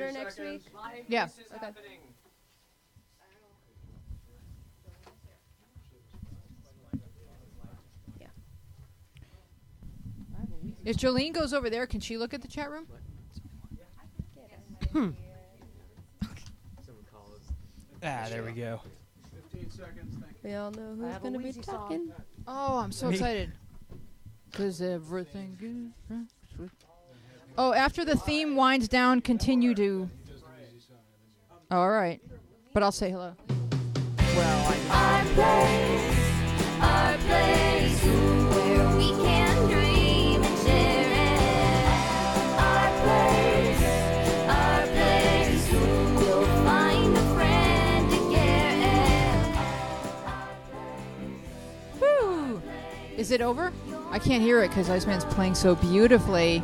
Potter next week? Yeah. Okay. Yeah. If Jolene goes over there, can she look at the chat room? There we go. 15 seconds, thank you. We all know who's going to be talking. Oh, I'm so excited. Because everything is... Oh, after the theme winds down, continue to... Oh, all right. But I'll say hello. Well, Our place, where we can dream and share it. Our place, you'll find a friend to care. Woo! Is it over? I can't hear it because Iceman's playing so beautifully.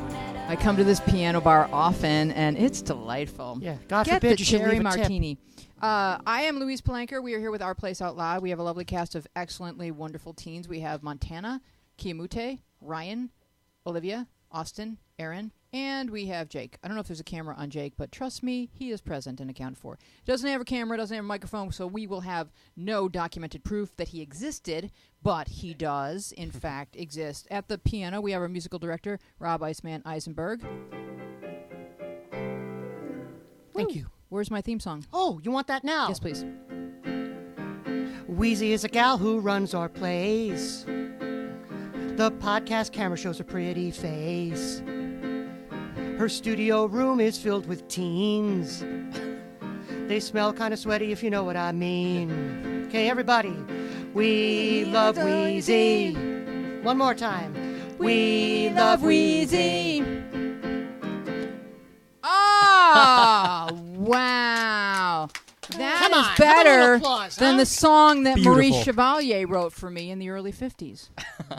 I come to this piano bar often, and it's delightful. Yeah, God Get forbid the you should cherry leave a tip. martini. I am Louise Palanker. We are here with Our Place Out Loud. We have a lovely cast of excellently wonderful teens. We have Montana, Kiamute, Ryan, Olivia, Austin, Aaron, and we have Jake. I don't know if there's a camera on Jake, but trust me, he is present and accounted for. Doesn't have a camera, doesn't have a microphone, so we will have no documented proof that he existed, but he does, in fact, exist. At the piano, we have our musical director, Rob Iceman Eisenberg. Thank you. Where's my theme song? Oh, you want that now? Yes, please. Wheezy is a gal who runs our place. The podcast camera shows a pretty face. Her studio room is filled with teens. They smell kind of sweaty, if you know what I mean. Okay, everybody. We love Wheezy. One more time. We love Wheezy. Ah, wow. That Come is on, have a better little applause, than huh? the song that Maurice Beautiful. Chevalier wrote for me in the early 50s.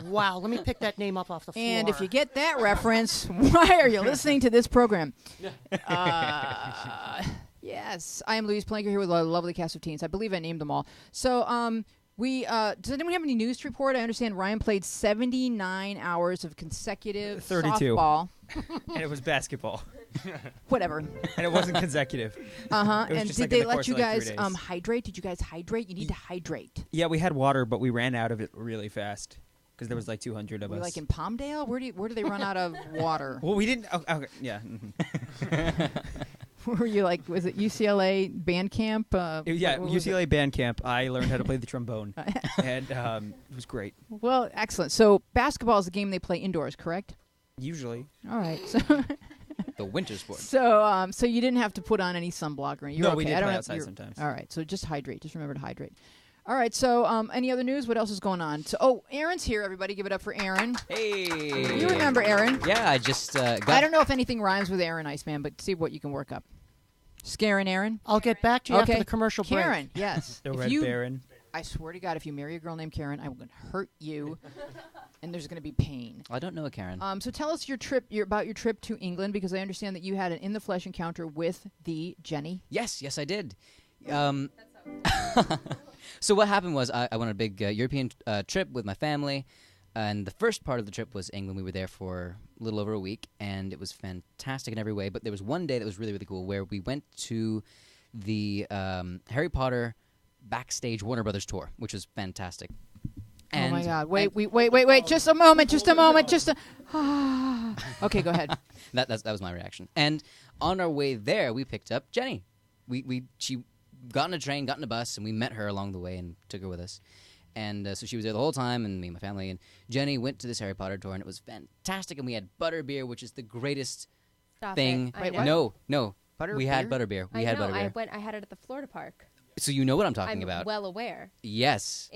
Wow, let me pick that name up off the floor. And if you get that reference, why are you listening to this program? Yes, I am Louise Palanker here with a lovely cast of teens. I believe I named them all. So, does anyone have any news to report? I understand Ryan played 79 hours of consecutive 32. softball. And it was basketball. Whatever. And it wasn't consecutive. Uh-huh. It was And just did like in they the let course you of, like, guys 3 days. hydrate? Did you guys hydrate? You need to hydrate. Yeah, we had water, but we ran out of it really fast because there was like 200 of Were you us. like in Palmdale? Where do they run out of water? Well, we didn't. Oh, okay, yeah. mhm. Were you like, was it UCLA band camp? Yeah, what was it? UCLA band camp. I learned how to play the trombone, and it was great. Well, excellent. So basketball is a game they play indoors, correct? Usually, All right. So, The winter sport. so you didn't have to put on any sunblock or anything. You're No, we okay. did I don't play have- outside you're- sometimes. All right. So just hydrate. Just remember to hydrate. All right. So any other news? What else is going on? So, Aaron's here. Everybody, give it up for Aaron. Hey. You remember Aaron? Yeah, I just got. I don't know if anything rhymes with Aaron Iceman, but see what you can work up. Scaring Aaron. I'll get back to you after Okay. the commercial break. Karen, yes. the If Red you- Baron. I swear to God, if you marry a girl named Karen, I'm going to hurt you, and there's going to be pain. I don't know a Karen. So tell us about your trip to England, because I understand that you had an in-the-flesh encounter with the Jenny. Yes, I did. So what happened was I went on a big European trip with my family, and the first part of the trip was England. We were there for a little over a week, and it was fantastic in every way. But there was one day that was really, really cool where we went to the Harry Potter backstage Warner Brothers tour, which was fantastic. Oh my God! Wait! Just a moment! Okay, go ahead. That was my reaction. And on our way there, we picked up Jenny. She got on a train, got on a bus, and we met her along the way and took her with us. And so she was there the whole time, and me and my family. And Jenny went to this Harry Potter tour, and it was fantastic. And we had butterbeer, which is the greatest Stop thing. it. Wait, I know. No. Butter We beer? had butterbeer. I had it at the Florida Park. So you know what I'm talking I'm about. well aware. Yes.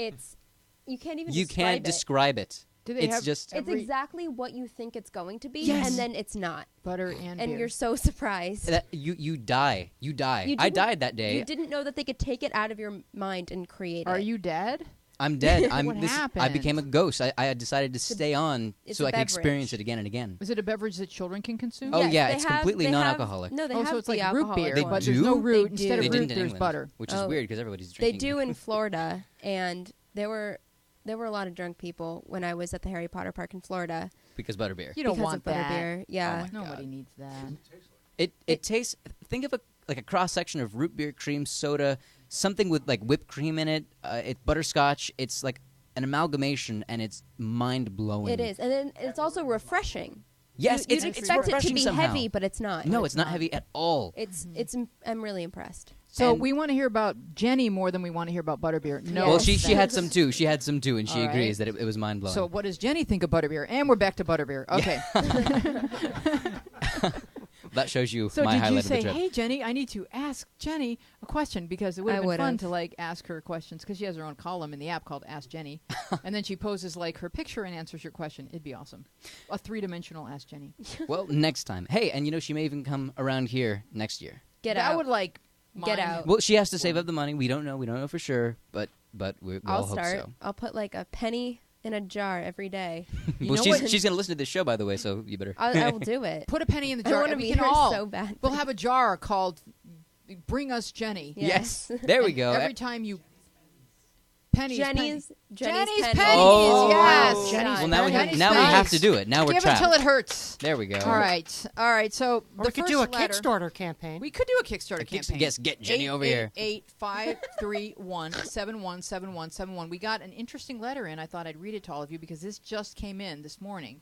You can't even You can't describe it. Do they It's have just It's exactly what you think it's going to be, Yes. and then it's not. butter and And beer? you're so surprised. that you die. You die. You I didn't- died that day. You didn't know that they could take it out of your mind and create Are it. you dead? I'm dead. What I happened? became a ghost. I had decided to stay on it's so a I could experience beverage. it again and again. Is it a beverage that children can consume? Oh, Yes, yeah, they it's have- completely they have- non-alcoholic. No, they Oh, have so it's like the root alcoholic beer, They but one. there's no do? root. They Instead do. of They root, didn't in there's England, butter. which is Oh. weird because everybody's They drinking. do in Florida, and there were a lot of drunk people when I was at the Harry Potter Park in Florida because butterbeer. You don't because want of that. butterbeer. Yeah. Oh my Nobody needs that. It tastes. Think of a cross section of root beer, cream soda, something with like whipped cream in it. It's butterscotch. It's like an amalgamation, and it's mind blowing. It is, and then it's also refreshing. Yes, You'd it's expect it to refreshing be somehow. heavy, but it's not. No, it's not heavy at all. It's. I'm really impressed. So And- we want to hear about Jenny more than we want to hear about butterbeer. No. Well, she Yes. had some too. She had some too, and she All right. agrees that it was mind blowing. So what does Jenny think of butterbeer? And we're back to butterbeer. Okay. that shows you So my did you highlight say, of the trip. "Hey Jenny, I need to ask Jenny a question," because it would I have been fun would've. to like ask her questions because she has her own column in the app called Ask Jenny, and then she poses like her picture and answers your question. It'd be awesome. A 3-dimensional Ask Jenny. Well, next time. Hey, and she may even come around here next year. Get that out. would like Get mine- out. Well, she has to save up the money. We don't know. We don't know for sure, but we all I'll hope start. so. I'll put like a penny in a jar every day. You Well, know she's what? she's gonna listen to this show, by the way, so you better. I will do it. Put a penny in the I jar. want to and we meet can her all. so bad. We'll have a jar called "Bring Us Jenny." Yes, there we And go. Every time you pennies, Jenny's Jenny's pennies. pennies. Oh. Yes. Jenny's Well, now we have Jenny's now we pennies. have to do it. Now we're Give trapped. until it hurts. There we go. All right, all right. So Or the we could first do a letter, Kickstarter campaign. We could do a Kickstarter campaign. Yes, get Jenny over here. 888-531-717171. We got an interesting letter in. I thought I'd read it to all of you because this just came in this morning.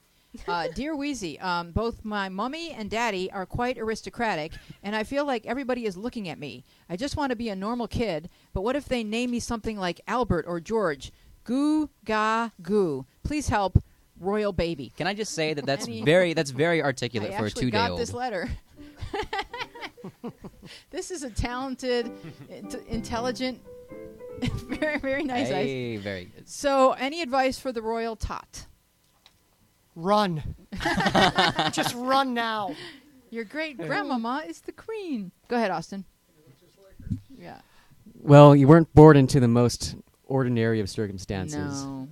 Dear Wheezy, both my mommy and daddy are quite aristocratic, and I feel like everybody is looking at me. I just want to be a normal kid, but what if they name me something like Albert or George? Goo, ga, goo. Please help, royal baby. Can I just say that that's Any- very articulate I for a actually 2-day got old. this letter. This is a talented, intelligent, very, very nice. Hey, very good. So, any advice for the royal tot? Run. Just run now. Your great grandmama is the queen. Go ahead, Austin. Yeah. Well, you weren't born into the most ordinary of circumstances, No.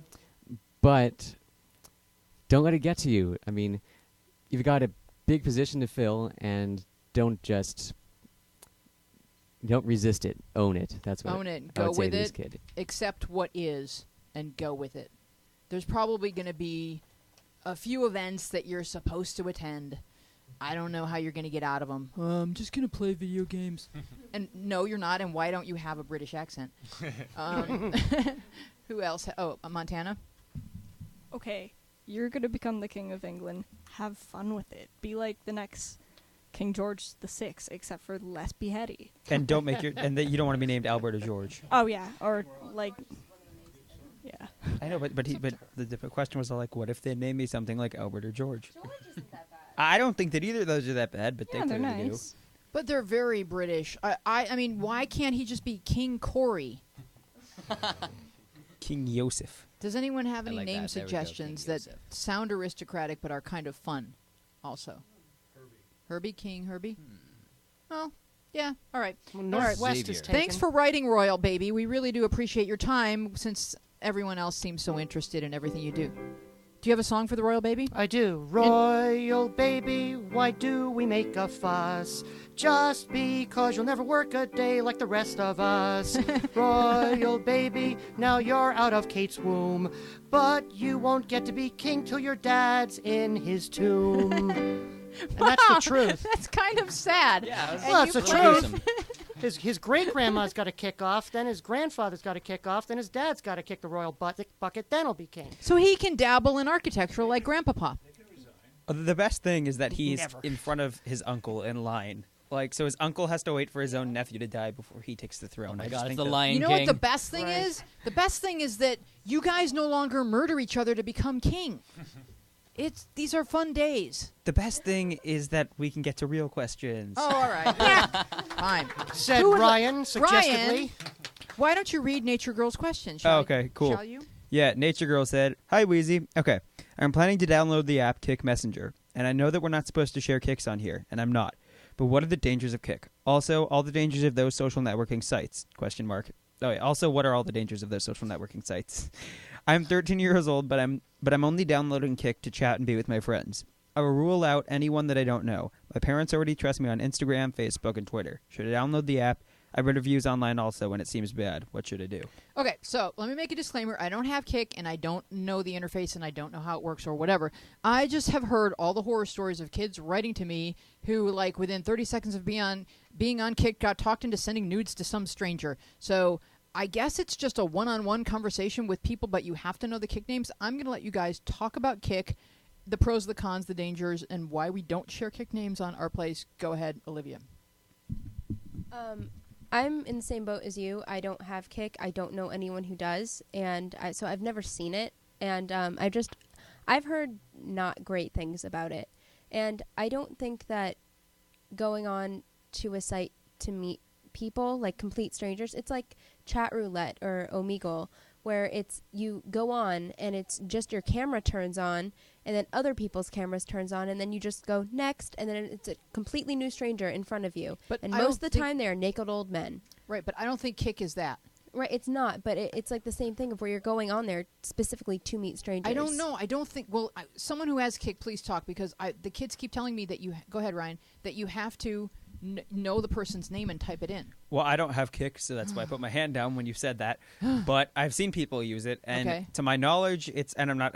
but don't let it get to you. I mean, you've got a big position to fill, and don't resist it. Own it. That's what Own it. I Go would say with to this it. kid. Accept what is and go with it. There's probably going to be a few events that you're supposed to attend. I don't know how you're going to get out of them. I'm just going to play video games. And no, you're not. And why don't you have a British accent? Who else? Montana? Okay, you're gonna become the king of England. Have fun with it. Be like the next King George VI, except for less beheady. And don't make and that you don't want to be named Albert or George. Oh yeah, or like, yeah. I know, but the question was like, what if they name me something like Albert or George? I don't think that either of those are that bad, but Yeah, they they're clearly nice. But they're very British. I mean, why can't he just be King Corey? do. King Yosef. Does anyone have I any like name that. There we go, suggestions King that Yosef. sound aristocratic but are kind of fun? Also, Herbie, King Herbie. Oh, yeah. All right. Well, All right. Northwest Xavier. is taken. Thanks for writing, Royal Baby. We really do appreciate your time since everyone else seems so interested in everything you do. Do you have a song for the Royal Baby? I do. Royal baby, why do we make a fuss? Just because you'll never work a day like the rest of us. Royal baby, now you're out of Kate's womb. But you won't get to be king till your dad's in his tomb. And that's the truth. That's kind of sad. Yeah, Well, that's the gruesome. truth. His great-grandma's got to kick off, then his grandfather's got to kick off, then his dad's got to kick the royal bucket, then he'll be king. So he can dabble in architecture like Grandpapa. The best thing is that he's Never. in front of his uncle in line. Like, so his uncle has to wait for his own nephew to die before he takes the throne. Oh my I just God, it's think the that- Lion You know King. what the best thing Right. is? The best thing is that you guys no longer murder each other to become king. These are fun days. The best thing is that we can get to real questions. Oh, all right. Fine. Said Who would Ryan, suggestively. Ryan, why don't you read Nature Girl's question? Oh, okay, cool. Shall you? Yeah, Nature Girl said, "Hi, Wheezy. Okay, I'm planning to download the app Kick Messenger, and I know that we're not supposed to share kicks on here, and I'm not. But what are the dangers of Kick? Also, all the dangers of those social networking sites? Question mark. Oh, wait, also, what are all the dangers of those social networking sites? I'm 13 years old, but I'm only downloading Kick to chat and be with my friends. I will rule out anyone that I don't know. My parents already trust me on Instagram, Facebook, and Twitter. Should I download the app? I read reviews online also, and it seems bad. What should I do? Okay, so let me make a disclaimer. I don't have Kik, and I don't know the interface, and I don't know how it works or whatever. I just have heard all the horror stories of kids writing to me who, like, within 30 seconds of being on Kik, got talked into sending nudes to some stranger. So I guess it's just a one-on-one conversation with people, but you have to know the Kik names. I'm going to let you guys talk about Kik, the pros, the cons, the dangers, and why we don't share Kik names on our place. Go ahead, Olivia. I'm in the same boat as you. I don't have Kik. I don't know anyone who does, and so I've never seen it. And I've heard not great things about it. And I don't think that going on to a site to meet people, like complete strangers, it's like Chat Roulette or Omegle, where it's you go on and it's just your camera turns on, and then other people's cameras turns on, and then you just go next, and then it's a completely new stranger in front of you. But and I most don't of the think- time, they are naked old men. Right, but I don't think Kik is that. Right, it's not, but it's like the same thing of where you're going on there specifically to meet strangers. I don't know. I don't think. Well, someone who has Kik, please talk, because the kids keep telling me that you. Go ahead, Ryan. That you have to know the person's name and type it in. Well, I don't have Kik, so that's why I put my hand down when you said that. But I've seen people use it, and Okay. to my knowledge, and I'm not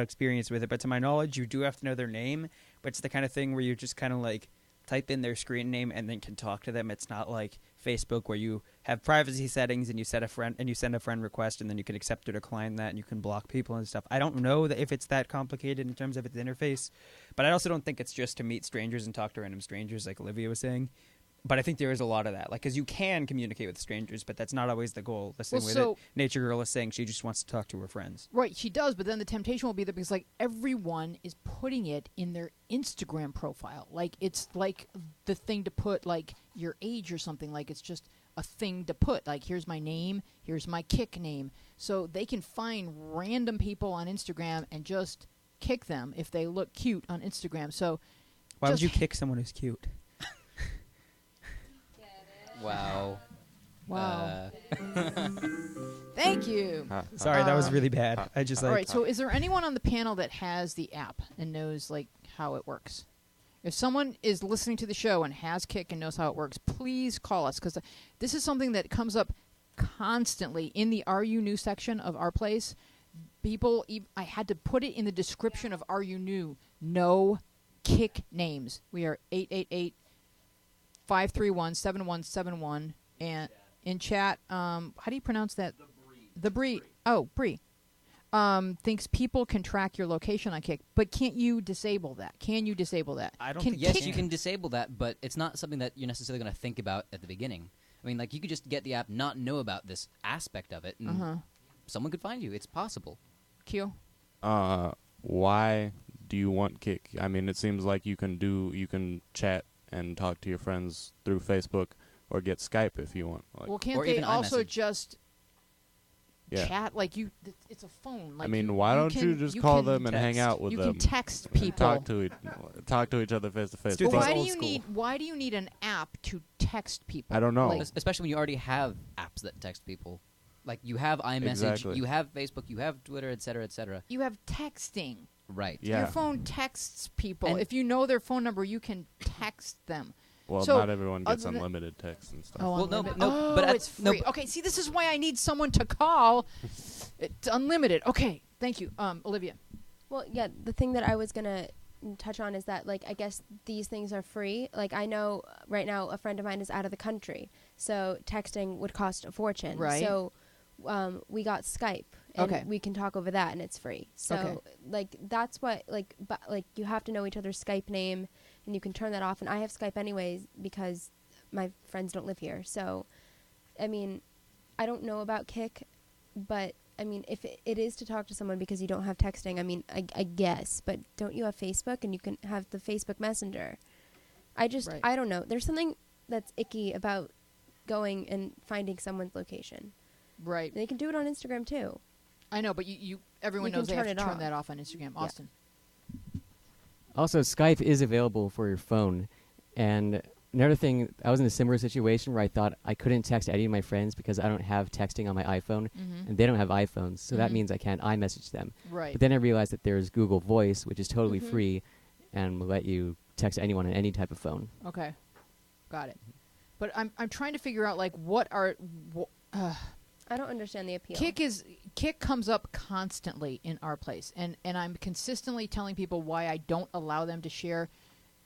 experienced with it, but to my knowledge, you do have to know their name. But it's the kind of thing where you just kind of like type in their screen name and then can talk to them. It's not like Facebook where you have privacy settings and you send a friend request and then you can accept or decline that and you can block people and stuff. I don't know that if it's that complicated in terms of its interface, but I also don't think it's just to meet strangers and talk to random strangers like Olivia was saying. But I think there is a lot of that, like, because you can communicate with strangers, but that's not always the goal. Listening Well, with so- it, Nature Girl is saying she just wants to talk to her friends. Right, she does, but then the temptation will be there because, like, everyone is putting it in their Instagram profile. Like, it's like the thing to put, like, your age or something. Like, it's just a thing to put. Like, here's my name, here's my Kik name. So they can find random people on Instagram and just kick them if they look cute on Instagram. So Why would just you kick someone who's cute? Wow. Wow. Thank you. Sorry, that was really bad. I just All like. right, so is there anyone on the panel that has the app and knows, like, how it works? If someone is listening to the show and has Kik and knows how it works, please call us, because this is something that comes up constantly in the Are You New section of our place. People, I had to put it in the description of Are You New. No Kik names. We are 888-531-7171. And in chat, how do you pronounce that? The Bree. Oh, Bree. Thinks people can track your location on Kik, but can't you disable that? Can you disable that? I don't Can think Yes, Kik- you can disable that, but it's not something that you're necessarily going to think about at the beginning. I mean, like, you could just get the app, not know about this aspect of it, and Uh-huh. someone could find you. It's possible. Q. Why do you want Kik? I mean, it seems like you can chat and talk to your friends through Facebook or get Skype if you want. Like, Well, can't or they even also iMessage. just yeah. chat like you? It's a phone. Like I mean, you- why you don't can- you just call can them and hang text. out with you them? can text and people. talk to each other face to face. Let's do But things why do old you school. need an app to text people? I don't know. Like, Especially when you already have apps that text people. Like, you have iMessage, Exactly. you have Facebook, you have Twitter, et cetera, et cetera. you have texting. Right. Yeah. Your phone texts people. And- If you know their phone number, you can text them. Well, So, not everyone gets other than- unlimited text and stuff. Well, no, unlimited. no, but it's no, free. but- Okay, see, this is why I need someone to call. It's unlimited. Okay, thank you, Olivia. Well, yeah, the thing that I was going to touch on is that, like, I guess these things are free. Like, I know right now a friend of mine is out of the country, so texting would cost a fortune. Right. So we got Skype, and Okay. we can talk over that, and it's free. So, Okay. like, that's what, like, you have to know each other's Skype name, and you can turn that off. And I have Skype anyways because my friends don't live here. So, I mean, I don't know about Kik, but I mean, if it is to talk to someone because you don't have texting, I mean, I guess, but don't you have Facebook and you can have the Facebook Messenger? Right. I don't know. There's something that's icky about going and finding someone's location. Right. They can do it on Instagram too. I know, but everyone You knows can they have turn to it turn off. that off on Instagram. Austin. Also, Skype is available for your phone. And another thing, I was in a similar situation where I thought I couldn't text any of my friends because I don't have texting on my iPhone, Mhm. and they don't have iPhones, so that Mhm. means I can't iMessage them. Right. But then I realized that there's Google Voice, which is totally Mhm. free and will let you text anyone on any type of phone. Okay. Got it. But I'm trying to figure out like what are. I don't understand the appeal. Kick comes up constantly in our place, and I'm consistently telling people why I don't allow them to share.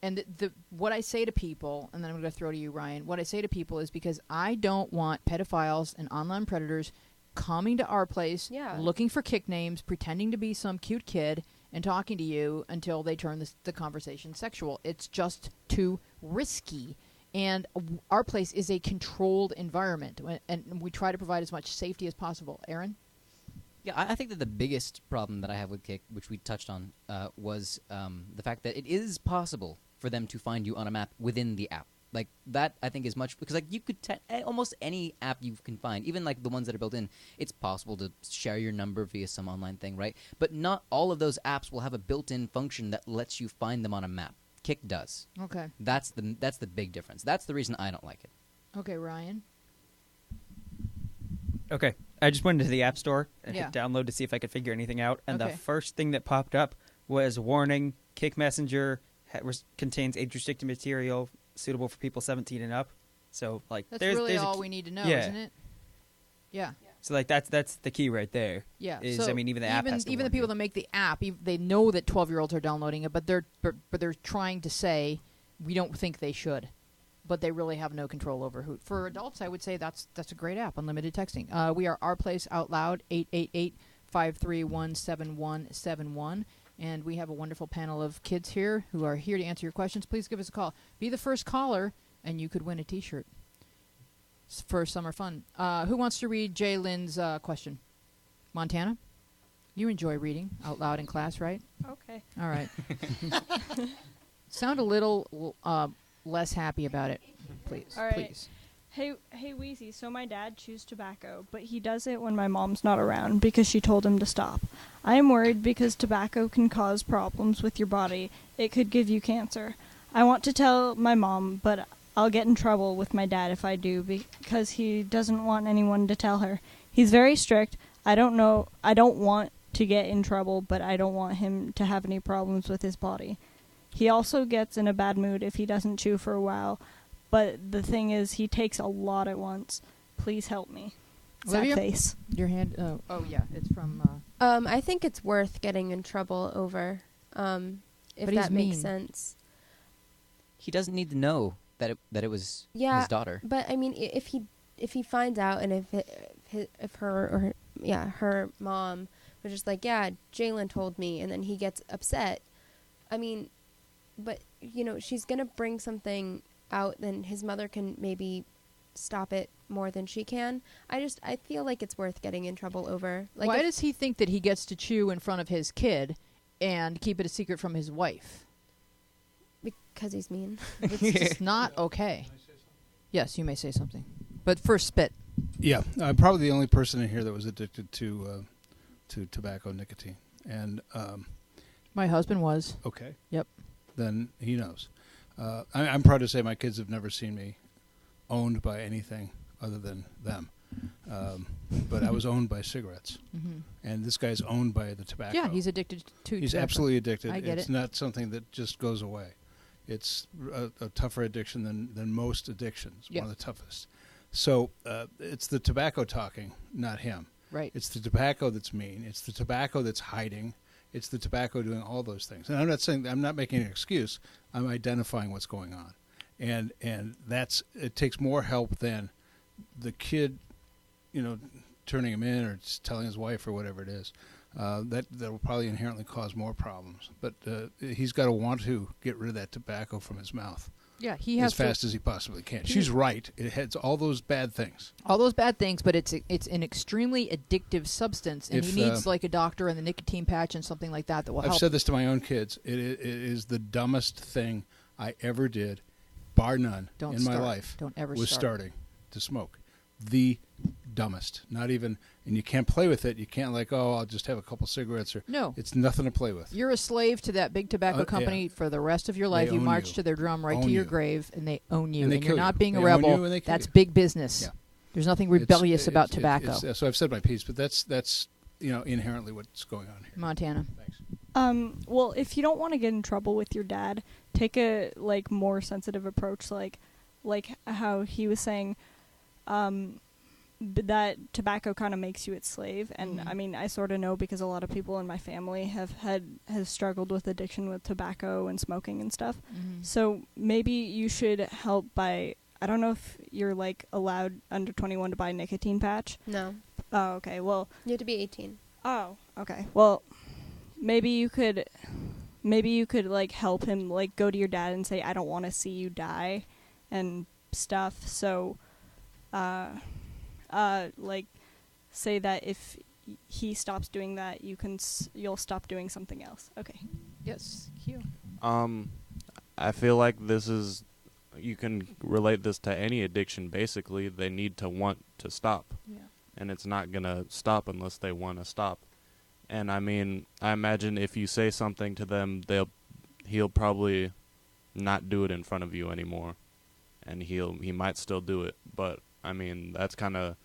And what I say to people, and then I'm going to throw to you, Ryan. What I say to people is because I don't want pedophiles and online predators coming to our place, looking for kick names, pretending to be some cute kid, and talking to you until they turn the conversation sexual. It's just too risky. And our place is a controlled environment, and we try to provide as much safety as possible. Aaron? Yeah, I think that the biggest problem that I have with Kick, which we touched on, was the fact that it is possible for them to find you on a map within the app. Like, that, I think, is much... Because, like, you could... almost any app you can find, even, like, the ones that are built in, it's possible to share your number via some online thing, right? But not all of those apps will have a built-in function that lets you find them on a map. Kick does. Okay. That's the big difference. That's the reason I don't like it. Okay, Ryan? Okay. I just went into the App Store and Yeah. hit download to see if I could figure anything out. And Okay. the first thing that popped up was warning, Kick Messenger contains age-restricted material suitable for people 17 and up. So, like, That's there's really a all key- we need to know, yeah. isn't it? Yeah. So, like, that's the key right there. Yeah. Is, so I mean, even the app has to even the warn people you. that make the app, they know that 12-year-olds are downloading it, but they're trying to say we don't think they should, but they really have no control over who. For adults, I would say that's a great app, unlimited texting. We are Our Place Out Loud, 888-531-7171, and we have a wonderful panel of kids here who are here to answer your questions. Please give us a call. Be the first caller, and you could win a T-shirt for summer fun. Who wants to read Jay Lynn's question? Montana? You enjoy reading out loud in class, right? Okay. All right. Sound a little less happy about it, please. All right. Please. Hey, Wheezy, so my dad chews tobacco, but he does it when my mom's not around because she told him to stop. I am worried because tobacco can cause problems with your body. It could give you cancer. I want to tell my mom, but I'll get in trouble with my dad if I do because he doesn't want anyone to tell her. He's very strict. I don't want to get in trouble, but I don't want him to have any problems with his body. He also gets in a bad mood if he doesn't chew for a while. But the thing is, he takes a lot at once. Please help me. Olivia? Sad face. Your hand. Oh, yeah. It's from. I think it's worth getting in trouble over, if But he's that makes mean. sense. He doesn't need to know that it was Yeah, his daughter. But I mean, if he finds out, and if her mom was just like, yeah, Jalen told me, and then he gets upset. I mean, but she's gonna bring something out, then his mother can maybe stop it more than she can. I feel like it's worth getting in trouble over. Like, Why does he think that he gets to chew in front of his kid and keep it a secret from his wife? Because he's mean. It's just not okay. Yes, you may say something. But first, spit. Yeah, I'm probably the only person in here that was addicted to tobacco nicotine. And My husband was. okay, Yep. then he knows. I'm proud to say my kids have never seen me owned by anything other than them. But I was owned by cigarettes, Mm-hmm. and this guy's owned by the tobacco. Yeah, he's addicted to He's tobacco. absolutely addicted. I get it's it. not something that just goes away. It's a tougher addiction than most addictions. Yeah. One of the toughest. So it's the tobacco talking, not him. Right. It's the tobacco that's mean. It's the tobacco that's hiding. It's the tobacco doing all those things. And I'm not making an excuse. I'm identifying what's going on. And it takes more help than the kid, turning him in or just telling his wife or whatever it is. That will probably inherently cause more problems. But he's got to want to get rid of that tobacco from his mouth Yeah, he has as fast as he possibly can. She's right. It has all those bad things. all those bad things, but it's an extremely addictive substance, and If, he needs like a doctor and the nicotine patch and something like that will I've help. said this to my own kids. It is the dumbest thing I ever did, bar none, Don't in my start. life. Don't ever was start. starting to smoke. The dumbest. Not even, and you can't play with it. You can't I'll just have a couple cigarettes or. No. It's nothing to play with. You're a slave to that big tobacco Yeah. company for the rest of your life. They You own march you. to their drum right to Own your you. grave, and they own you. And they And kill you're not you. being a They own you rebel. and they kill That's you. big business. Yeah. There's nothing It's- rebellious about tobacco. so I've said my piece, but that's inherently what's going on here. Montana. Thanks. Well, if you don't want to get in trouble with your dad, take a more sensitive approach. like how he was saying, that tobacco kind of makes you its slave. And I mean, I sort of know because a lot of people in my family has struggled with addiction with tobacco and smoking and stuff. So maybe you should help by, I don't know if you're like allowed under 21 to buy a nicotine patch. No, Oh, okay. Well, you have to be 18. oh, okay. Well, maybe you could like help him, like go to your dad and say, I don't want to see you die and stuff. So, like say that if he stops doing that, you'll stop doing something else. Okay. Yes, Q. I feel like you can relate this to any addiction. Basically, they need to want to stop. Yeah. And it's not going to stop unless they want to stop. And I mean, I imagine if you say something to them, he'll probably not do it in front of you anymore. And he might still do it, but I mean, that's kind of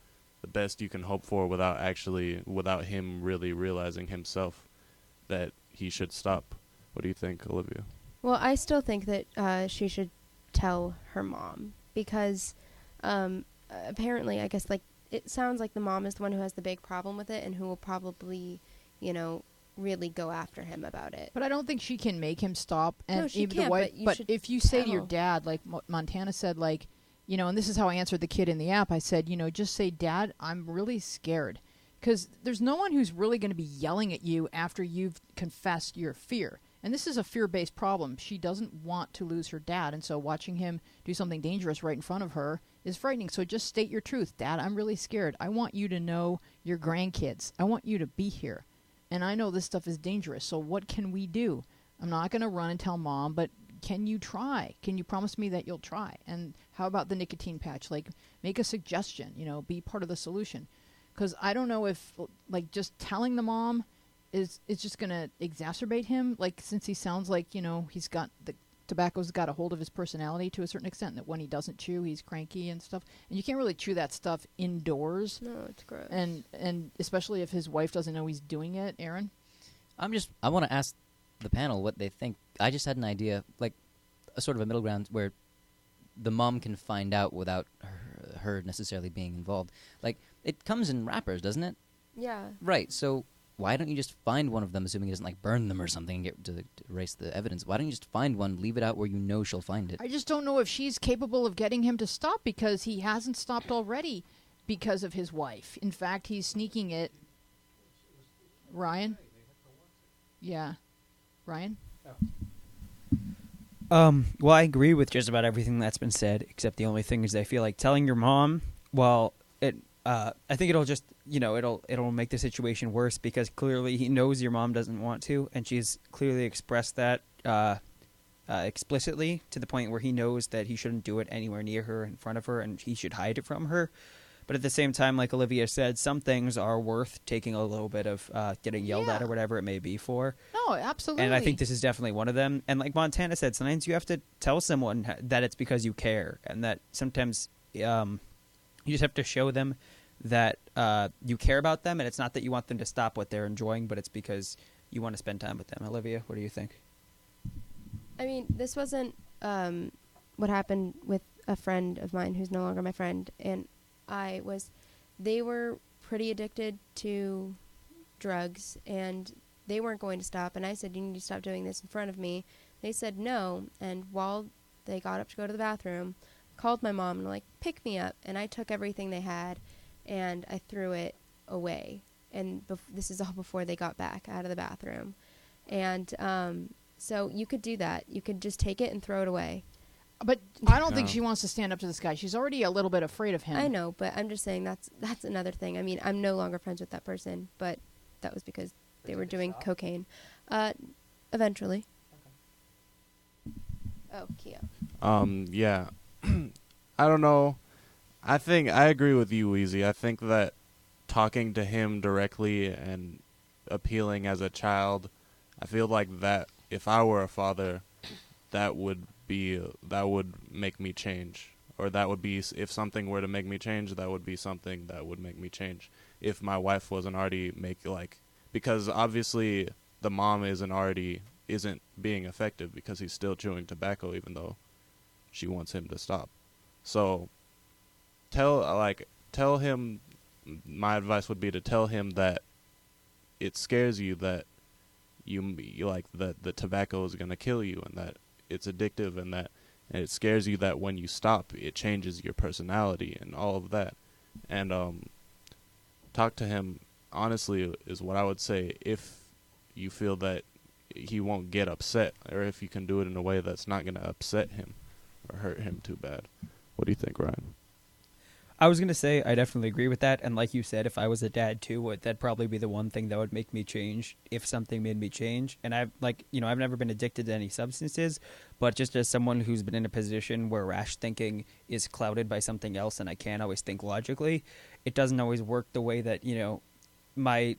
the best you can hope for without him really realizing himself that he should stop. What do you think, Olivia? Well, I still think that she should tell her mom because apparently, I guess, like, it sounds like the mom is the one who has the big problem with it and who will probably, really go after him about it. But I don't think she can make him stop. And No, she even can't, the wife. but you But should if you say to your tell. dad, like Montana said, like, and this is how I answered the kid in the app. I said, just say, Dad, I'm really scared. Because there's no one who's really going to be yelling at you after you've confessed your fear. And this is a fear-based problem. She doesn't want to lose her dad. And so watching him do something dangerous right in front of her is frightening. So just state your truth. Dad, I'm really scared. I want you to know your grandkids. I want you to be here. And I know this stuff is dangerous. So what can we do? I'm not going to run and tell Mom, but can you try? Can you promise me that you'll try? And how about the nicotine patch? Like, make a suggestion, be part of the solution. Because I don't know if, like, just telling the mom is just going to exacerbate him. Like, since he sounds like, he's got the tobacco's got a hold of his personality to a certain extent, that when he doesn't chew, he's cranky and stuff. And you can't really chew that stuff indoors. No, it's gross. And especially if his wife doesn't know he's doing it. Aaron? I want to ask the panel what they think. I just had an idea, like a sort of a middle ground where the mom can find out without her necessarily being involved. Like, it comes in wrappers, doesn't it? Yeah. Right. So why don't you just find one of them, assuming it doesn't like burn them or something and get to erase the evidence? Why don't you just find one, leave it out where you know she'll find it? I just don't know if she's capable of getting him to stop because he hasn't stopped already because of his wife. In fact, he's sneaking it. Ryan? Yeah. Ryan? Well, I agree with just about everything that's been said, except the only thing is I feel like telling your mom, I think it'll just, it'll make the situation worse because clearly he knows your mom doesn't want to, and she's clearly expressed that explicitly to the point where he knows that he shouldn't do it anywhere near her, in front of her, and he should hide it from her. But at the same time, like Olivia said, some things are worth taking a little bit of getting yelled at or whatever it may be for. No, absolutely. And I think this is definitely one of them. And like Montana said, sometimes you have to tell someone that it's because you care, and that sometimes you just have to show them that you care about them, and it's not that you want them to stop what they're enjoying, but it's because you want to spend time with them. Olivia, what do you think? I mean, this wasn't what happened with a friend of mine who's no longer my friend, and they were pretty addicted to drugs, and they weren't going to stop, and I said, you need to stop doing this in front of me. They said no, and while they got up to go to the bathroom, called my mom and like, pick me up, and I took everything they had, and I threw it away, and this is all before they got back out of the bathroom, and so you could do that. You could just take it and throw it away. But I don't think No. she wants to stand up to this guy. She's already a little bit afraid of him. I know, but I'm just saying that's another thing. I mean, I'm no longer friends with that person, but that was because they were doing cocaine. Eventually. Oh, Kia. Yeah. I don't know. I think I agree with you, Weezy. I think that talking to him directly and appealing as a child, I feel like that if I were a father, that would make me change. Or that would be, if something were to make me change, that would be something that would make me change. If my wife wasn't already because obviously the mom isn't being effective because he's still chewing tobacco even though she wants him to stop. So tell him. My advice would be to tell him that it scares you that you like that the tobacco is going to kill you, and that it's addictive, and it scares you that when you stop it changes your personality and all of that. And talk to him honestly is what I would say, if you feel that he won't get upset, or if you can do it in a way that's not going to upset him or hurt him too bad. What do you think, Ryan? I was going to say I definitely agree with that. And like you said, if I was a dad too, that'd probably be the one thing that would make me change if something made me change. And I've never been addicted to any substances, but just as someone who's been in a position where rash thinking is clouded by something else and I can't always think logically, it doesn't always work the way that, my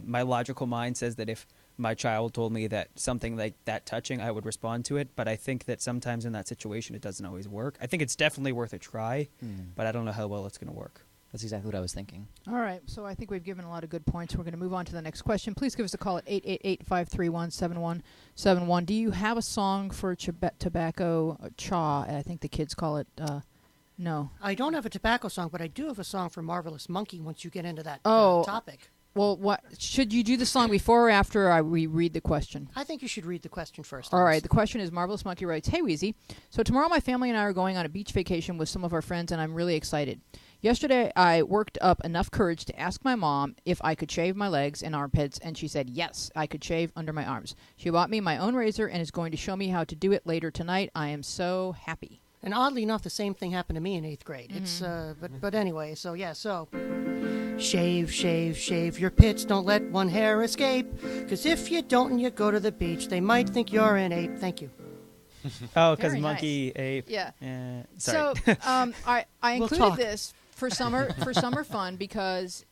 logical mind says that if my child told me that something like that touching, I would respond to it. But I think that sometimes in that situation, it doesn't always work. I think it's definitely worth a try, but I don't know how well it's going to work. That's exactly what I was thinking. All right, so I think we've given a lot of good points. We're going to move on to the next question. Please give us a call at 888-531-7171. Do you have a song for tobacco chaw? I think the kids call it, no. I don't have a tobacco song, but I do have a song for Marvelous Monkey once you get into that topic. Well, what should you do the song before or after we read the question? I think you should read the question first. All right, the question is, Marvelous Monkey writes, Hey, Wheezy. So tomorrow my family and I are going on a beach vacation with some of our friends, and I'm really excited. Yesterday, I worked up enough courage to ask my mom if I could shave my legs and armpits, and she said yes, I could shave under my arms. She bought me my own razor and is going to show me how to do it later tonight. I am so happy. And oddly enough, the same thing happened to me in 8th grade. It's but anyway, so shave, shave, shave your pits. Don't let one hair escape. 'Cause if you don't and you go to the beach, they might think you're an ape. Thank you. Oh, because Very monkey, ape. Yeah. Sorry. So I We'll included talk. this for summer fun because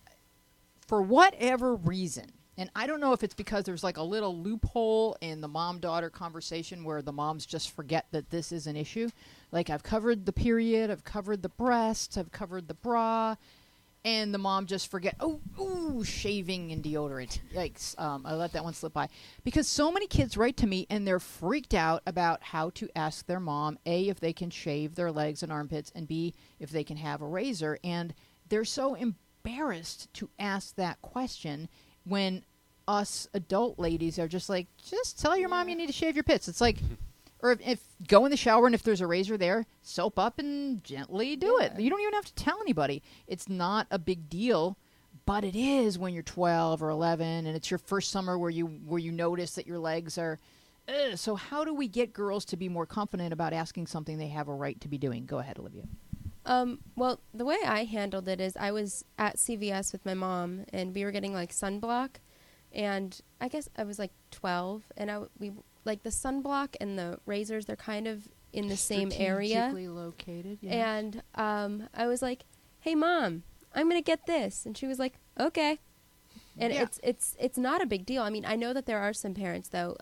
for whatever reason, and I don't know if it's because there's like a little loophole in the mom-daughter conversation where the moms just forget that this is an issue. Like, I've covered the period, I've covered the breasts, I've covered the bra, and the mom just forget, shaving and deodorant. Yikes. I let that one slip by. Because so many kids write to me, and they're freaked out about how to ask their mom, A, if they can shave their legs and armpits, and B, if they can have a razor. And they're so embarrassed to ask that question when us adult ladies are just like, just tell your mom you need to shave your pits. It's like... Or if go in the shower and if there's a razor there, soap up and gently do it. You don't even have to tell anybody. It's not a big deal, but it is when you're 12 or 11 and it's your first summer where you notice that your legs are. So how do we get girls to be more confident about asking something they have a right to be doing? Go ahead, Olivia. Well, the way I handled it is I was at CVS with my mom and we were getting like sunblock, and I guess I was like 12, and we like the sunblock and the razors, they're kind of in the same area. Strategically located, yes. And I was like, "Hey, Mom, I'm gonna get this," and she was like, "Okay." And it's not a big deal. I mean, I know that there are some parents though.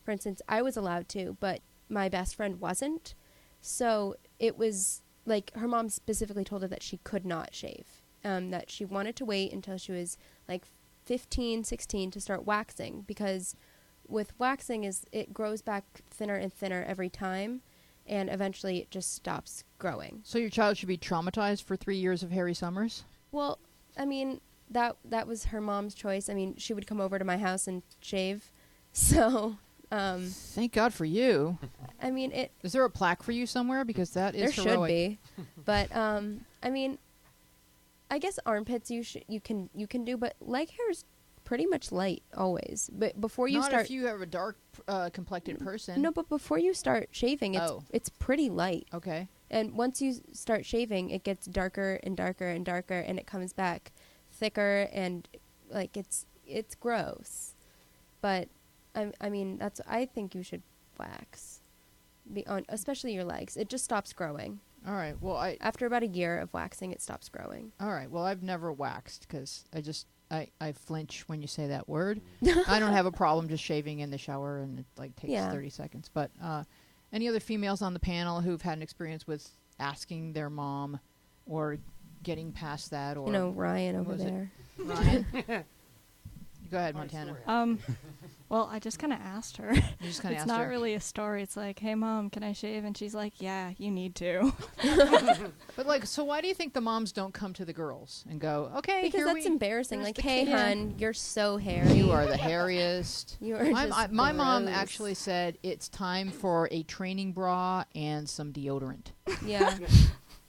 For instance, I was allowed to, but my best friend wasn't. So it was like her mom specifically told her that she could not shave. That she wanted to wait until she was like 15, 16 to start waxing, because with waxing it grows back thinner and thinner every time, and eventually it just stops growing. So your child should be traumatized for 3 years of hairy summers? Well, I mean, that was her mom's choice. I mean, she would come over to my house and shave. So, thank God for you. I mean, is there a plaque for you somewhere? Because that is there heroic. should be. But I mean, I guess armpits you can do, but leg hair is pretty much light always. But before you Not start, if you have a dark complected person. No, but before you start shaving, it's pretty light. Okay. And once you start shaving, it gets darker and darker and darker, and it comes back thicker, and like it's gross. But I mean, I think you should wax, especially your legs. It just stops growing. All right. Well, after about a year of waxing, it stops growing. All right. Well, I've never waxed because I flinch when you say that word. I don't have a problem just shaving in the shower, and it like takes 30 seconds. But any other females on the panel who've had an experience with asking their mom or getting past that? Or Ryan over there. Ryan? Go ahead, Montana. Well, I just kind of asked her. You just kind of It's asked not her. really a story. It's like, hey, Mom, can I shave? And she's like, yeah, you need to. But like, so why do you think the moms don't come to the girls and go, okay, Because here that's we, embarrassing. here's Like, the hey, kid." hun, you're so hairy. You are the hairiest. You are My, just my mom gross. actually said it's time for a training bra and some deodorant. Yeah.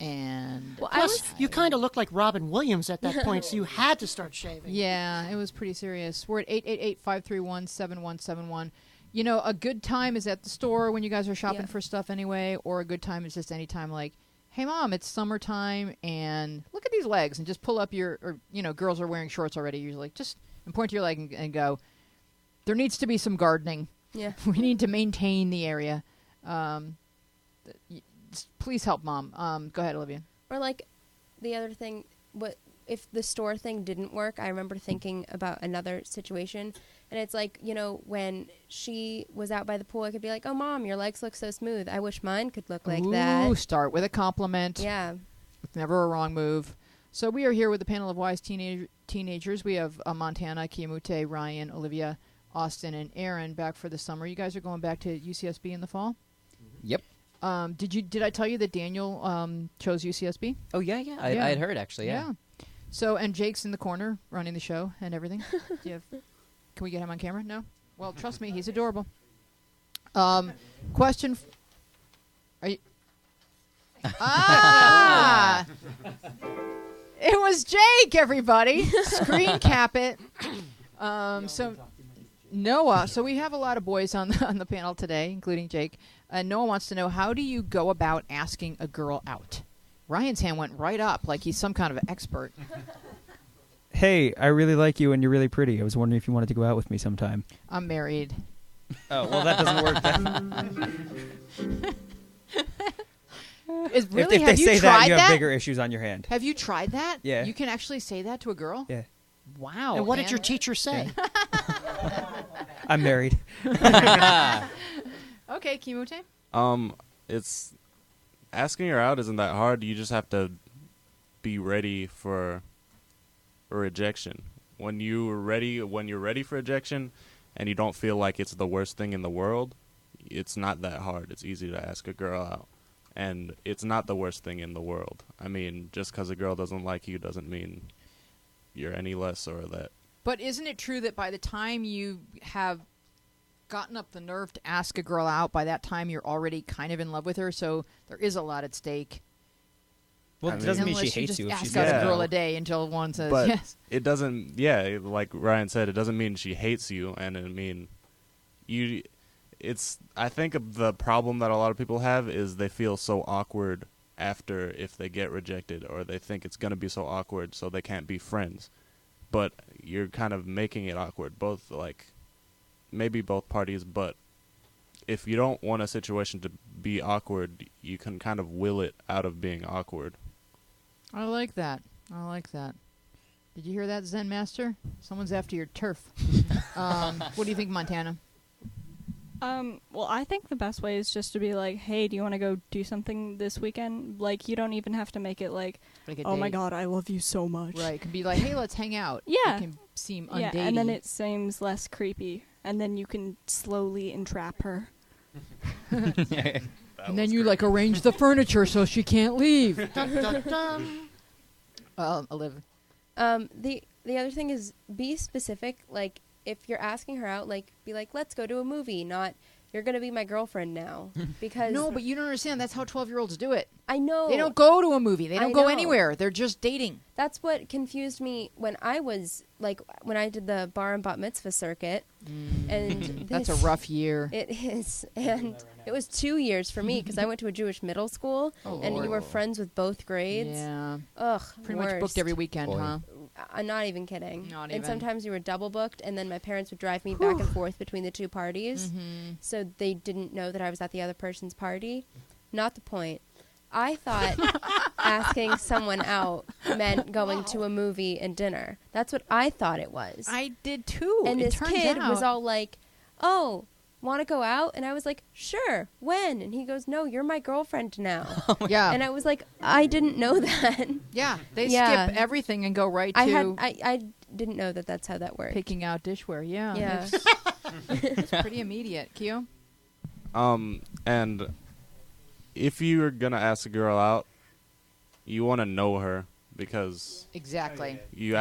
And Well, I Plus, was. you kind of looked like Robin Williams at that point, so you had to start shaving. yeah, it was pretty serious. We're at 888-531-7171. You know, a good time is at the store when you guys are shopping Yeah. for stuff anyway, or a good time is just any time like, hey, Mom, it's summertime, and look at these legs, and just pull up your, or, you know, girls are wearing shorts already usually, just and point to your leg and go, there needs to be some gardening. Yeah. We need to maintain the area. Please help, Mom. Go ahead, Olivia. Or like, the other thing, what if the store thing didn't work? I remember thinking about another situation, and it's like, you know, when she was out by the pool, I could be like, "Oh, Mom, your legs look so smooth. I wish mine could look like Ooh, that." start with a compliment. Yeah. It's never a wrong move. So we are here with a panel of wise teenagers. We have Montana, Kiamute, Ryan, Olivia, Austin, and Aaron back for the summer. You guys are going back to UCSB in the fall? Yep. Did I tell you that Daniel chose UCSB? Oh yeah. Yeah. I had heard actually. Yeah. So, and Jake's in the corner running the show and everything. Can we get him on camera? No? Well, trust me, he's adorable. Question. Are you... Ah! It was Jake, everybody. Screen cap it. So Noah. So we have a lot of boys on the panel today, including Jake. Noah wants to know, how do you go about asking a girl out? Ryan's hand went right up like he's some kind of an expert. Hey, I really like you and you're really pretty. I was wondering if you wanted to go out with me sometime. I'm married. Oh, well, that doesn't work then. Is really? If Have they you say tried that, you have bigger issues on your hand. Have you tried that? Yeah. You can actually say that to a girl? Yeah. Wow. And what did your teacher say? I'm married. Okay, Kimute. It's asking her out isn't that hard. You just have to be ready for a rejection. When you're ready for rejection, and you don't feel like it's the worst thing in the world, it's not that hard. It's easy to ask a girl out, and it's not the worst thing in the world. I mean, just because a girl doesn't like you doesn't mean you're any less or that. But isn't it true that by the time you have gotten up the nerve to ask a girl out, by that time you're already kind of in love with her, so there is a lot at stake. Well, I it mean- doesn't mean Unless she you hates just you if ask she's out Yeah. a girl a day until one says But yes. it doesn't, yeah, like Ryan said, it doesn't mean she hates you, and I mean, I think the problem that a lot of people have is they feel so awkward after if they get rejected, or they think it's going to be so awkward so they can't be friends. But you're kind of making it awkward, maybe both parties, but if you don't want a situation to be awkward, you can kind of will it out of being awkward. I like that. Did you hear that, Zen Master? Someone's after your turf. What do you think, Montana? Well, I think the best way is just to be like, hey, do you want to go do something this weekend? Like, you don't even have to make it like, Like a oh my date. god, I love you so much. Right, it can be like, hey, let's hang out. Yeah. It can seem Yeah, undating. and then it seems less creepy. And then you can slowly entrap her. And then you like arrange the furniture so she can't leave. Dun, dun, dun. Olivia. The other thing is be specific. Like, if you're asking her out, like, be like, let's go to a movie, not you're gonna be my girlfriend now. Because No, but you don't understand. That's how 12-year-olds do it. I know They don't go to a movie. They I don't go know. anywhere. They're just dating. That's what confused me when I was like when I did the bar and bat mitzvah circuit. And That's a this- rough year. It is, and it was 2 years for me because I went to a Jewish middle school, Oh, and you were Lord. friends with both grades. Yeah. Ugh, Pretty much booked worst. every weekend, Boy. huh? I'm not even kidding. Not and even. sometimes you were double booked, and then my parents would drive me back and forth between the two parties, Mm-hmm. so they didn't know that I was at the other person's party. Not the point. I thought asking someone out meant going to a movie and dinner. That's what I thought it was. I did too. And it this turns kid out, was all like, "Oh, want to go out?" And I was like, "Sure. When?" And he goes, "No, you're my girlfriend now." yeah, And I was like, "I didn't know that." yeah. They Yeah. skip everything and go right to. I didn't know that that's how that worked. Picking out dishware, yeah. Yeah. It's pretty immediate. Kyo? And if you're gonna ask a girl out, you want to know her because Exactly. you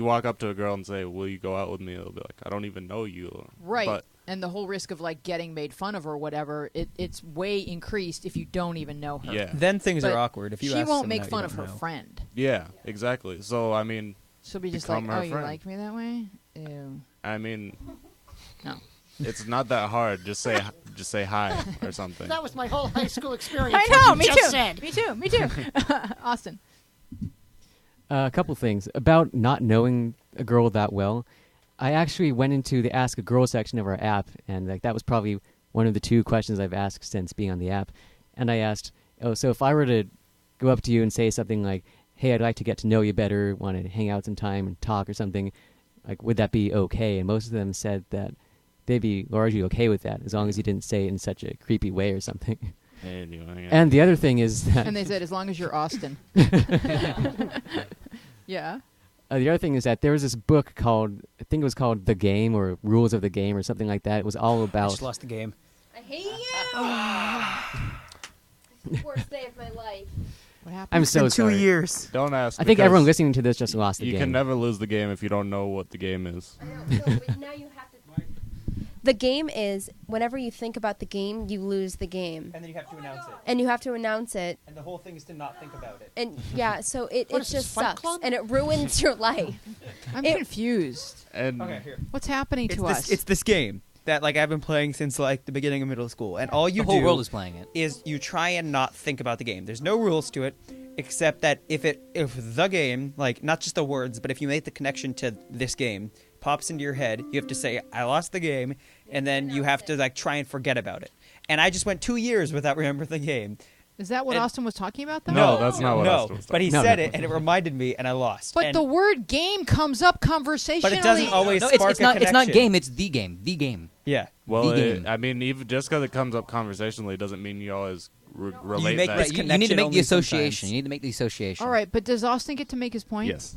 walk up to a girl and say, "Will you go out with me?" They'll be like, "I don't even know you." Right. But And the whole risk of like getting made fun of or whatever, it's way increased if you don't even know her. yeah, Then things But are awkward. If you she ask won't someone make out you fun don't of her know. friend. yeah, exactly. So I mean, She'll be just Become like, her "Oh, you friend. like me that way?" Ew. No. it's not that hard. Just say hi or something. That was my whole high school experience. I what know. you Me just too. Said. Me too. Me too. Austin. A couple things about not knowing a girl that well. I actually went into the Ask a Girl section of our app, and like that was probably one of the 2 questions I've asked since being on the app. And I asked, "Oh, so if I were to go up to you and say something like, 'Hey, I'd like to get to know you better, want to hang out sometime and talk or something,' like would that be okay?" And most of them said that they'd be largely okay with that as long as you didn't say it in such a creepy way or something. Anyway, And the other thing is that And they said, "As long as you're Austin." Yeah. The other thing is that there was this book called, I think it was called The Game or Rules of the Game or something like that. It was all I about. just lost the game. I hate you. It's the worst day of my life. What happened? I'm so Been 2 sorry. years. don't ask. I think because everyone listening to this just lost the You game. can never lose the game if you don't know what the game is. I know. No, but now you have to. The game is whenever you think about the game, you lose the game, And then you have to announce it. and you have to announce it. And the whole thing is to not think about it. And yeah, so it What is this, just Fight sucks, Club? and it ruins your life. I'm It- confused. And Okay, here. What's happening to us? It's this game that like I've been playing since like the beginning of middle school, and all you the whole do world is playing it. is you try and not think about the game. There's no rules to it, except that if the game, like not just the words, but if you make the connection to this game, pops into your head, you have to say, "I lost the game," and then you have to like try and forget about it. And I just went 2 years without remembering the game. Is that what and- Austin was talking about, though? No, that's not what no, Austin was but he No, said no. it, and it reminded me, and I lost. But And- the word "game" comes up conversationally. but it doesn't always No, spark it's not. a It's not connection. game. It's the game. The game. Yeah. well, The game. I mean, even just because it comes up conversationally doesn't mean you always relate make that. this Right, you need connection to make the only association. sometimes. You need to make the association. All right, but does Austin get to make his point? Yes.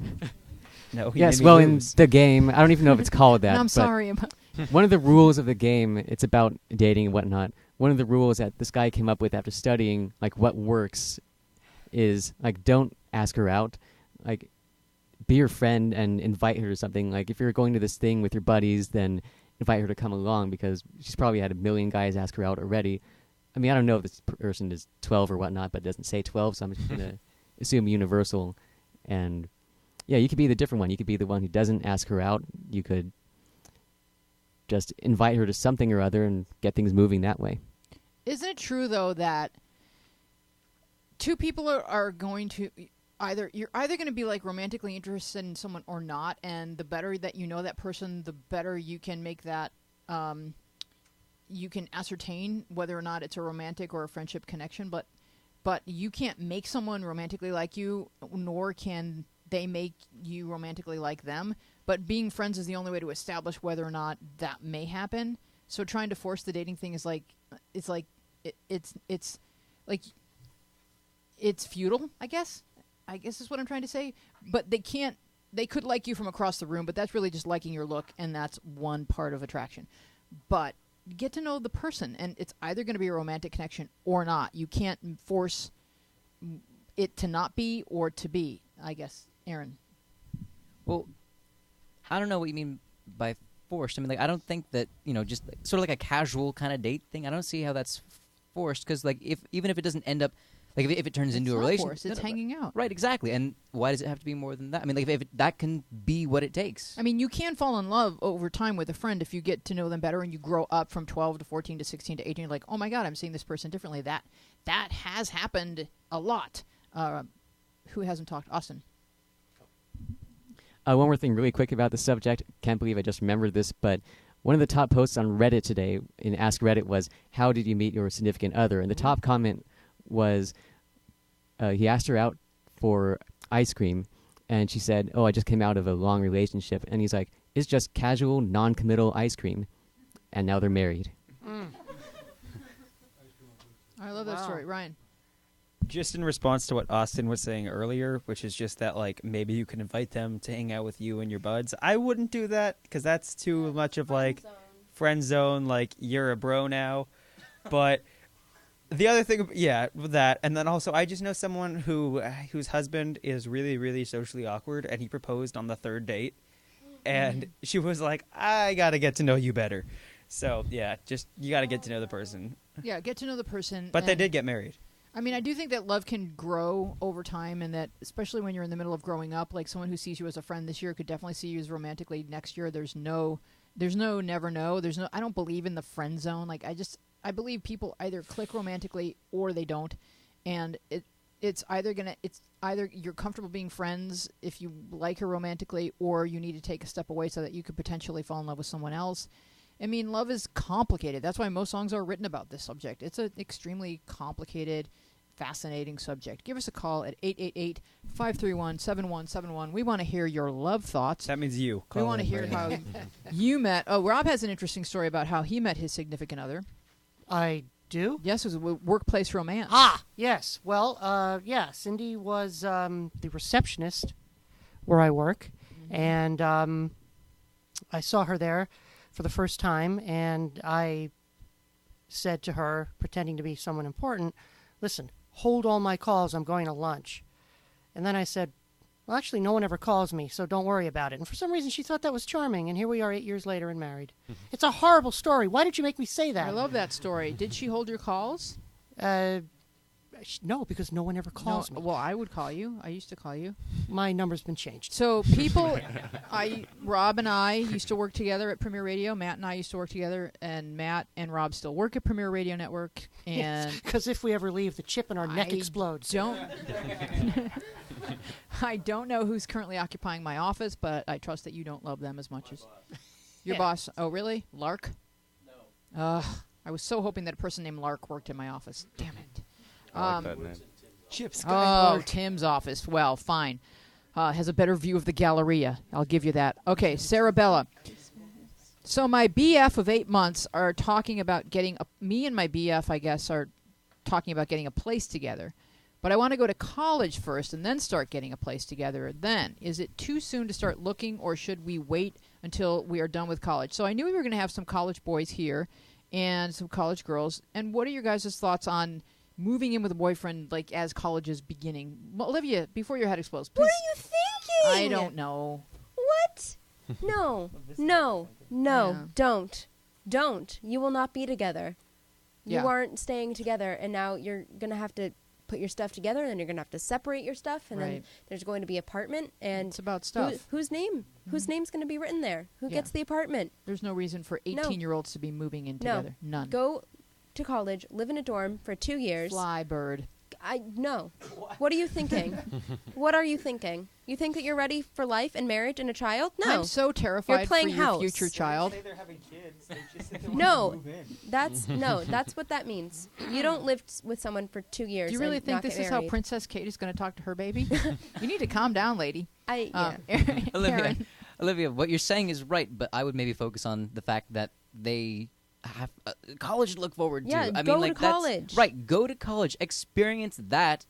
No. He Yes, made me well, lose. in the game, I don't even know if it's called that. No, I'm but sorry. About one of the rules of the game, it's about dating and whatnot. One of the rules that this guy came up with after studying like what works is like don't ask her out, like be her friend and invite her to something. Like if you're going to this thing with your buddies, then invite her to come along because she's probably had a million guys ask her out already. I mean, I don't know if this person is 12 or whatnot, but it doesn't say 12, so I'm just gonna assume universal. And yeah, you could be the different one. You could be the one who doesn't ask her out. You could just invite her to something or other and get things moving that way. Isn't it true though that two people are going to you're either going to be like romantically interested in someone or not, and the better that you know that person, the better you can make that you can ascertain whether or not it's a romantic or a friendship connection, but you can't make someone romantically like you, nor can they make you romantically like them. But being friends is the only way to establish whether or not that may happen. So trying to force the dating thing is like it's futile, I guess. I guess is what I'm trying to say. But they could like you from across the room, but that's really just liking your look, and that's one part of attraction. But get to know the person, and it's either going to be a romantic connection or not. You can't force it to not be or to be, I guess. Aaron. Well, I don't know what you mean by forced. I mean, like, I don't think that, just sort of like a casual kind of date thing. I don't see how that's forced because, like, even if it doesn't end up, like, if it turns into It's a not relationship, forced, it's hanging out. Right, exactly. And why does it have to be more than that? I mean, like, if that can be what it takes. I mean, you can fall in love over time with a friend if you get to know them better and you grow up from 12 to 14 to 16 to 18. Like, oh my God, I'm seeing this person differently. That has happened a lot. Who hasn't talked? Austin. One more thing really quick about the subject. Can't believe I just remembered this, but one of the top posts on Reddit today in Ask Reddit was, how did you meet your significant other? And the top comment was, he asked her out for ice cream, and she said, oh, I just came out of a long relationship. And he's like, it's just casual, non-committal ice cream. And now they're married. I love that story. Ryan. Just in response to what Austin was saying earlier, which is just that, like, maybe you can invite them to hang out with you and your buds. I wouldn't do that because that's too much of, like, friend zone, like, you're a bro now. But the other thing, yeah, with that. And then also, I just know someone whose husband is really, really socially awkward, and he proposed on the third date. And she was like, I got to get to know you better. So, yeah, just you got to get to know the person. Yeah, get to know the person. But they and- did get married. I mean, I do think that love can grow over time, and that especially when you're in the middle of growing up, like someone who sees you as a friend this year could definitely see you as romantically next year. There's no never know. I don't believe in the friend zone. Like I believe people either click romantically or they don't, and it's either you're comfortable being friends if you like her romantically, or you need to take a step away so that you could potentially fall in love with someone else. I mean, love is complicated. That's why most songs are written about this subject. It's an extremely complicated, fascinating subject. Give us a call at 888-531-7171. We want to hear your love thoughts. That means you. We want to hear how you met. Oh, Rob has an interesting story about how he met his significant other. I do? Yes, it was a workplace romance. Ah, yes. Well, yeah, Cindy was the receptionist where I work, and I saw her there for the first time, and I said to her, pretending to be someone important, listen, hold all my calls, I'm going to lunch. And then I said, well, actually, no one ever calls me, so don't worry about it. And for some reason, she thought that was charming, and here we are 8 years later and married. It's a horrible story. Why did you make me say that? I love that story. Did she hold your calls? No, because no one ever calls me. Well, I would call you. I used to call you. My number's been changed. So people, Rob and I used to work together at Premier Radio. Matt and I used to work together, and Matt and Rob still work at Premier Radio Network. And Because if we ever leave, the chip in our neck I explodes. I don't know who's currently occupying my office, but I trust that you don't love them as much as your Yeah. boss. Oh, really? Lark? No. I was so hoping that a person named Lark worked in my office. Damn it. I like that name. Chip Oh, Tim's office. Well, fine. Has a better view of the Galleria. I'll give you that. Okay, Sarabella. So my BF of 8 months are talking about me and my BF, I guess, are talking about getting a place together. But I want to go to college first and then start getting a place together. Then, is it too soon to start looking, or should we wait until we are done with college? So I knew we were going to have some college boys here and some college girls. And what are your guys' thoughts on moving in with a boyfriend, like, as college is beginning? Well, Olivia, before your head explodes, please. What are you thinking? I don't know. What? No, no, no, Yeah. don't. You will not be together. You Yeah. aren't staying together, and now you're going to have to put your stuff together, and then you're going to have to separate your stuff, and then Right. there's going to be apartment, and It's about stuff. whose name's going to be written there? Who Yeah. gets the apartment? There's no reason for 18-year-olds to be moving in No. together. None. Go to college, live in a dorm for 2 years. Fly, bird. No. What are you thinking? What are you thinking? You think that you're ready for life and marriage and a child? No. I'm so terrified playing for your house. future child. they're having kids. They just No, that's what that means. You don't live with someone for 2 years. Do you really and think not this get is how married. Princess Kate is going to talk to her baby? You need to calm down, lady. Yeah. Olivia, Olivia, what you're saying is right, but I would maybe focus on the fact that they have college to look forward Yeah, to. I go mean, to like, that's- college. Right, go to college, experience that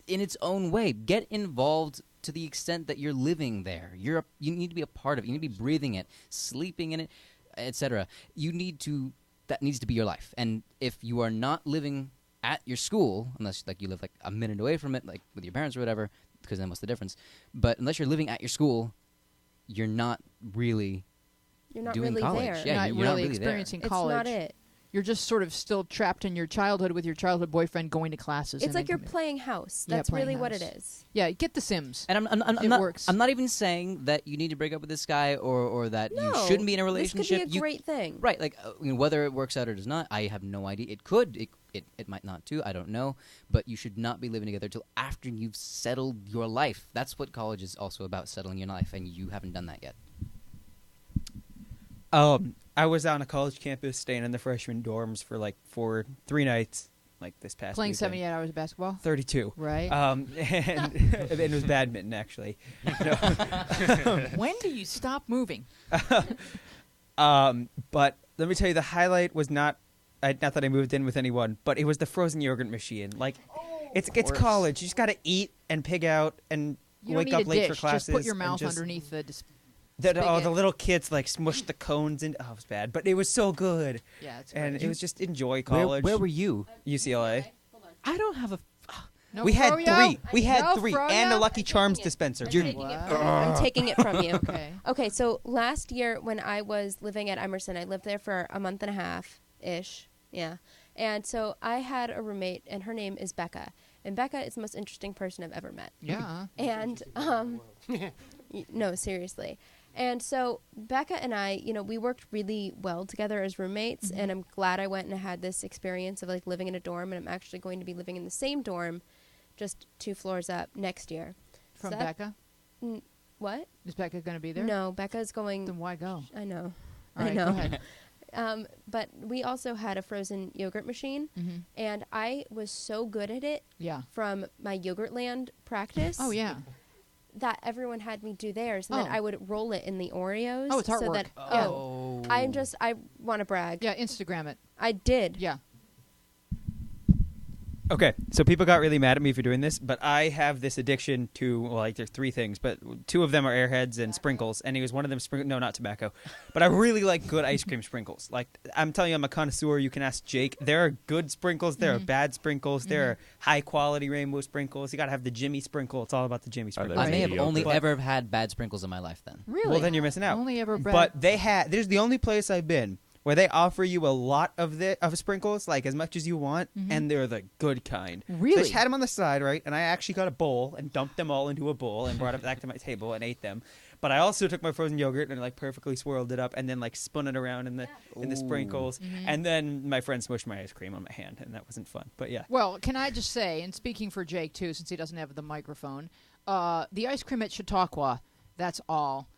in its own way. Get involved to the extent that you're living there. You need to be a part of it. You need to be breathing it, sleeping in it, etc. That needs to be your life. And if you are not living at your school, unless like you live like a minute away from it, like with your parents or whatever, because then what's the difference? But unless you're living at your school, you're not really You're not doing really college. there. Yeah, Not you're not really really there. experiencing It's college. not it. You're just sort of still trapped in your childhood with your childhood boyfriend going to classes. It's and like then you're coming- playing house. Yeah, That's playing really what it house. is. Yeah, get The Sims. And I'm It not, works. I'm not even saying that you need to break up with this guy or that No, you shouldn't be in a relationship. This could be a You- great thing. Right, like whether it works out or does not, I have no idea. It could, it might not too. I don't know, but you should not be living together till after you've settled your life. That's what college is also about, settling your life, and you haven't done that yet. I was on a college campus staying in the freshman dorms for like 3 nights, like this past Playing weekend. 78 hours of basketball. 32. Right. And it was badminton, actually. No. When do you stop moving? But let me tell you, the highlight was not that I moved in with anyone, but it was the frozen yogurt machine. Like, It's course. college. You just got to eat and pig out and You wake don't need up a late dish. for classes. Just put your and mouth just- underneath the. The spigot. little kids like smushed the cones in. Oh, it was bad, but it was so good. Yeah, it's And great. it was just enjoy Where, college. where were you? UCLA. I don't have a. No We had froyo? three. We had No three, froyo? and a Lucky Charms dispenser. I'm taking it from you. I'm taking it from you. Okay. Okay, so last year when I was living at Emerson, I lived there for a month and a half ish. Yeah. And so I had a roommate, and her name is Becca. And Becca is the most interesting person I've ever met. Yeah. And, no, seriously. And so Becca and I, we worked really well together as roommates, and I'm glad I went and had this experience of like living in a dorm, and I'm actually going to be living in the same dorm, just 2 floors up next year. From So that- Becca. What? Is Becca going to be there? No, Becca's going. Then why go? I know. All right, I know. Go ahead. But we also had a frozen yogurt machine, and I was so good at it Yeah. from my Yogurtland practice. Oh yeah. That everyone had me do theirs, and then Oh. I would roll it in the Oreos. Oh, it's So artwork. that, I want to brag. Yeah. Instagram it. I did. Yeah. Okay, so people got really mad at me for doing this, but I have this addiction to, well, like, there's 3 things, but 2 of them are Airheads and sprinkles, and it was one of them, no, not tobacco, but I really like good ice cream sprinkles. Like, I'm telling you, I'm a connoisseur. You can ask Jake. There are good sprinkles. There are bad sprinkles. There are high-quality rainbow sprinkles. You got to have the Jimmy sprinkle. It's all about the Jimmy sprinkle. I may have Mediocre. only But- ever had bad sprinkles in my life then. Really? Well, then you're missing out. Only ever bread. But there's the only place I've been where they offer you a lot of sprinkles, like as much as you want, and they're the good kind. So Really? they just had them on the side, right? And I actually got a bowl and dumped them all into a bowl and brought it back to my table and ate them. But I also took my frozen yogurt and like perfectly swirled it up and then like spun it around in the sprinkles. And then my friend smushed my ice cream on my hand, and that wasn't fun. But yeah. Well, can I just say, and speaking for Jake too, since he doesn't have the microphone, the ice cream at Chautauqua. That's all.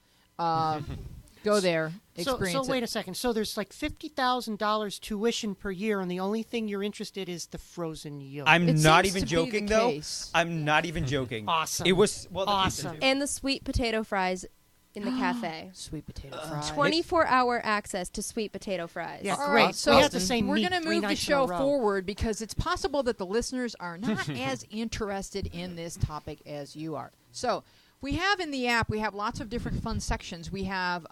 Go there, experience So wait it. a second. So there's like $50,000 tuition per year, and the only thing you're interested is the frozen yogurt. I'm It not seems even to be the joking, though. case. I'm not even joking. Awesome. It was, well, the pizza, Awesome. too. And the sweet potato fries in the cafe. Sweet potato fries. 24-hour access to sweet potato fries. Yeah, All great. right, so we have the same we're meat going to 3 move the nights in a show row. forward because it's possible that the listeners are not as interested in this topic as you are. So we have in the app, we have lots of different fun sections. We have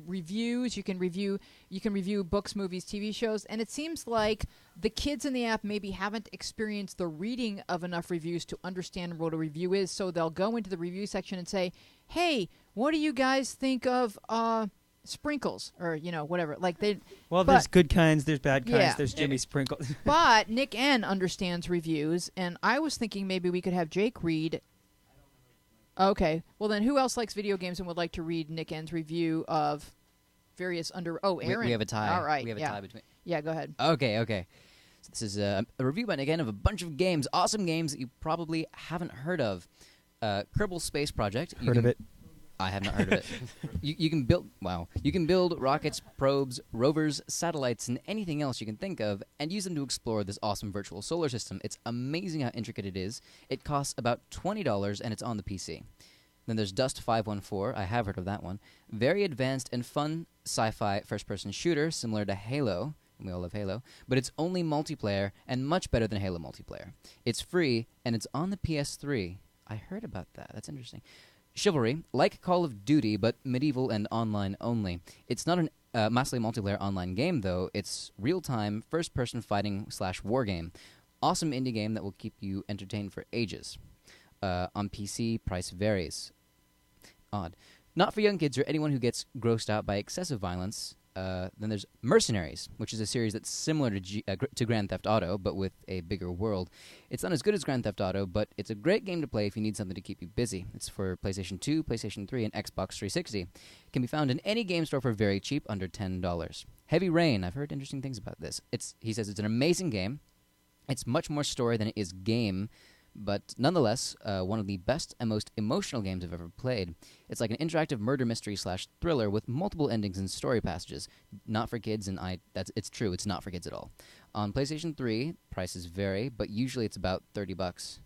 reviews. You can review books, movies, TV shows, and it seems like the kids in the app maybe haven't experienced the reading of enough reviews to understand what a review is. So they'll go into the review section and say, "Hey, what do you guys think of sprinkles?" Or whatever. Like they. Well, but- there's good kinds, there's bad kinds, Yeah. there's Jimmy Sprinkle. But Nick N understands reviews, and I was thinking maybe we could have Jake read. Okay, well then, who else likes video games and would like to read Nick N's review of various Aaron. We have a tie. All right, We have a yeah. tie between. Yeah, go ahead. Okay. So this is a review by again of a bunch of games, awesome games that you probably haven't heard of. Kerbal Space Project. Heard of it. I have not heard of it. You can build You can build rockets, probes, rovers, satellites, and anything else you can think of, and use them to explore this awesome virtual solar system. It's amazing how intricate it is. It costs about $20, and it's on the PC. Then there's Dust 514. I have heard of that one. Very advanced and fun sci-fi first-person shooter, similar to Halo. And we all love Halo, but it's only multiplayer and much better than Halo multiplayer. It's free, and it's on the PS3. I heard about that. That's interesting. Chivalry, like Call of Duty, but medieval and online only. It's not a massively multiplayer online game, though. It's real-time, first-person fighting / war game. Awesome indie game that will keep you entertained for ages. On PC, price varies. Odd. Not for young kids or anyone who gets grossed out by excessive violence. Then there's Mercenaries, which is a series that's similar to Grand Theft Auto, but with a bigger world. It's not as good as Grand Theft Auto, but it's a great game to play if you need something to keep you busy. It's for PlayStation 2, PlayStation 3, and Xbox 360. It can be found in any game store for very cheap, under $10. Heavy Rain, I've heard interesting things about this. He says it's an amazing game. It's much more story than it is game, but nonetheless, one of the best and most emotional games I've ever played. It's like an interactive murder mystery / thriller with multiple endings and story passages. Not for kids, and it's true, it's not for kids at all. On PlayStation 3, prices vary, but usually it's about $30.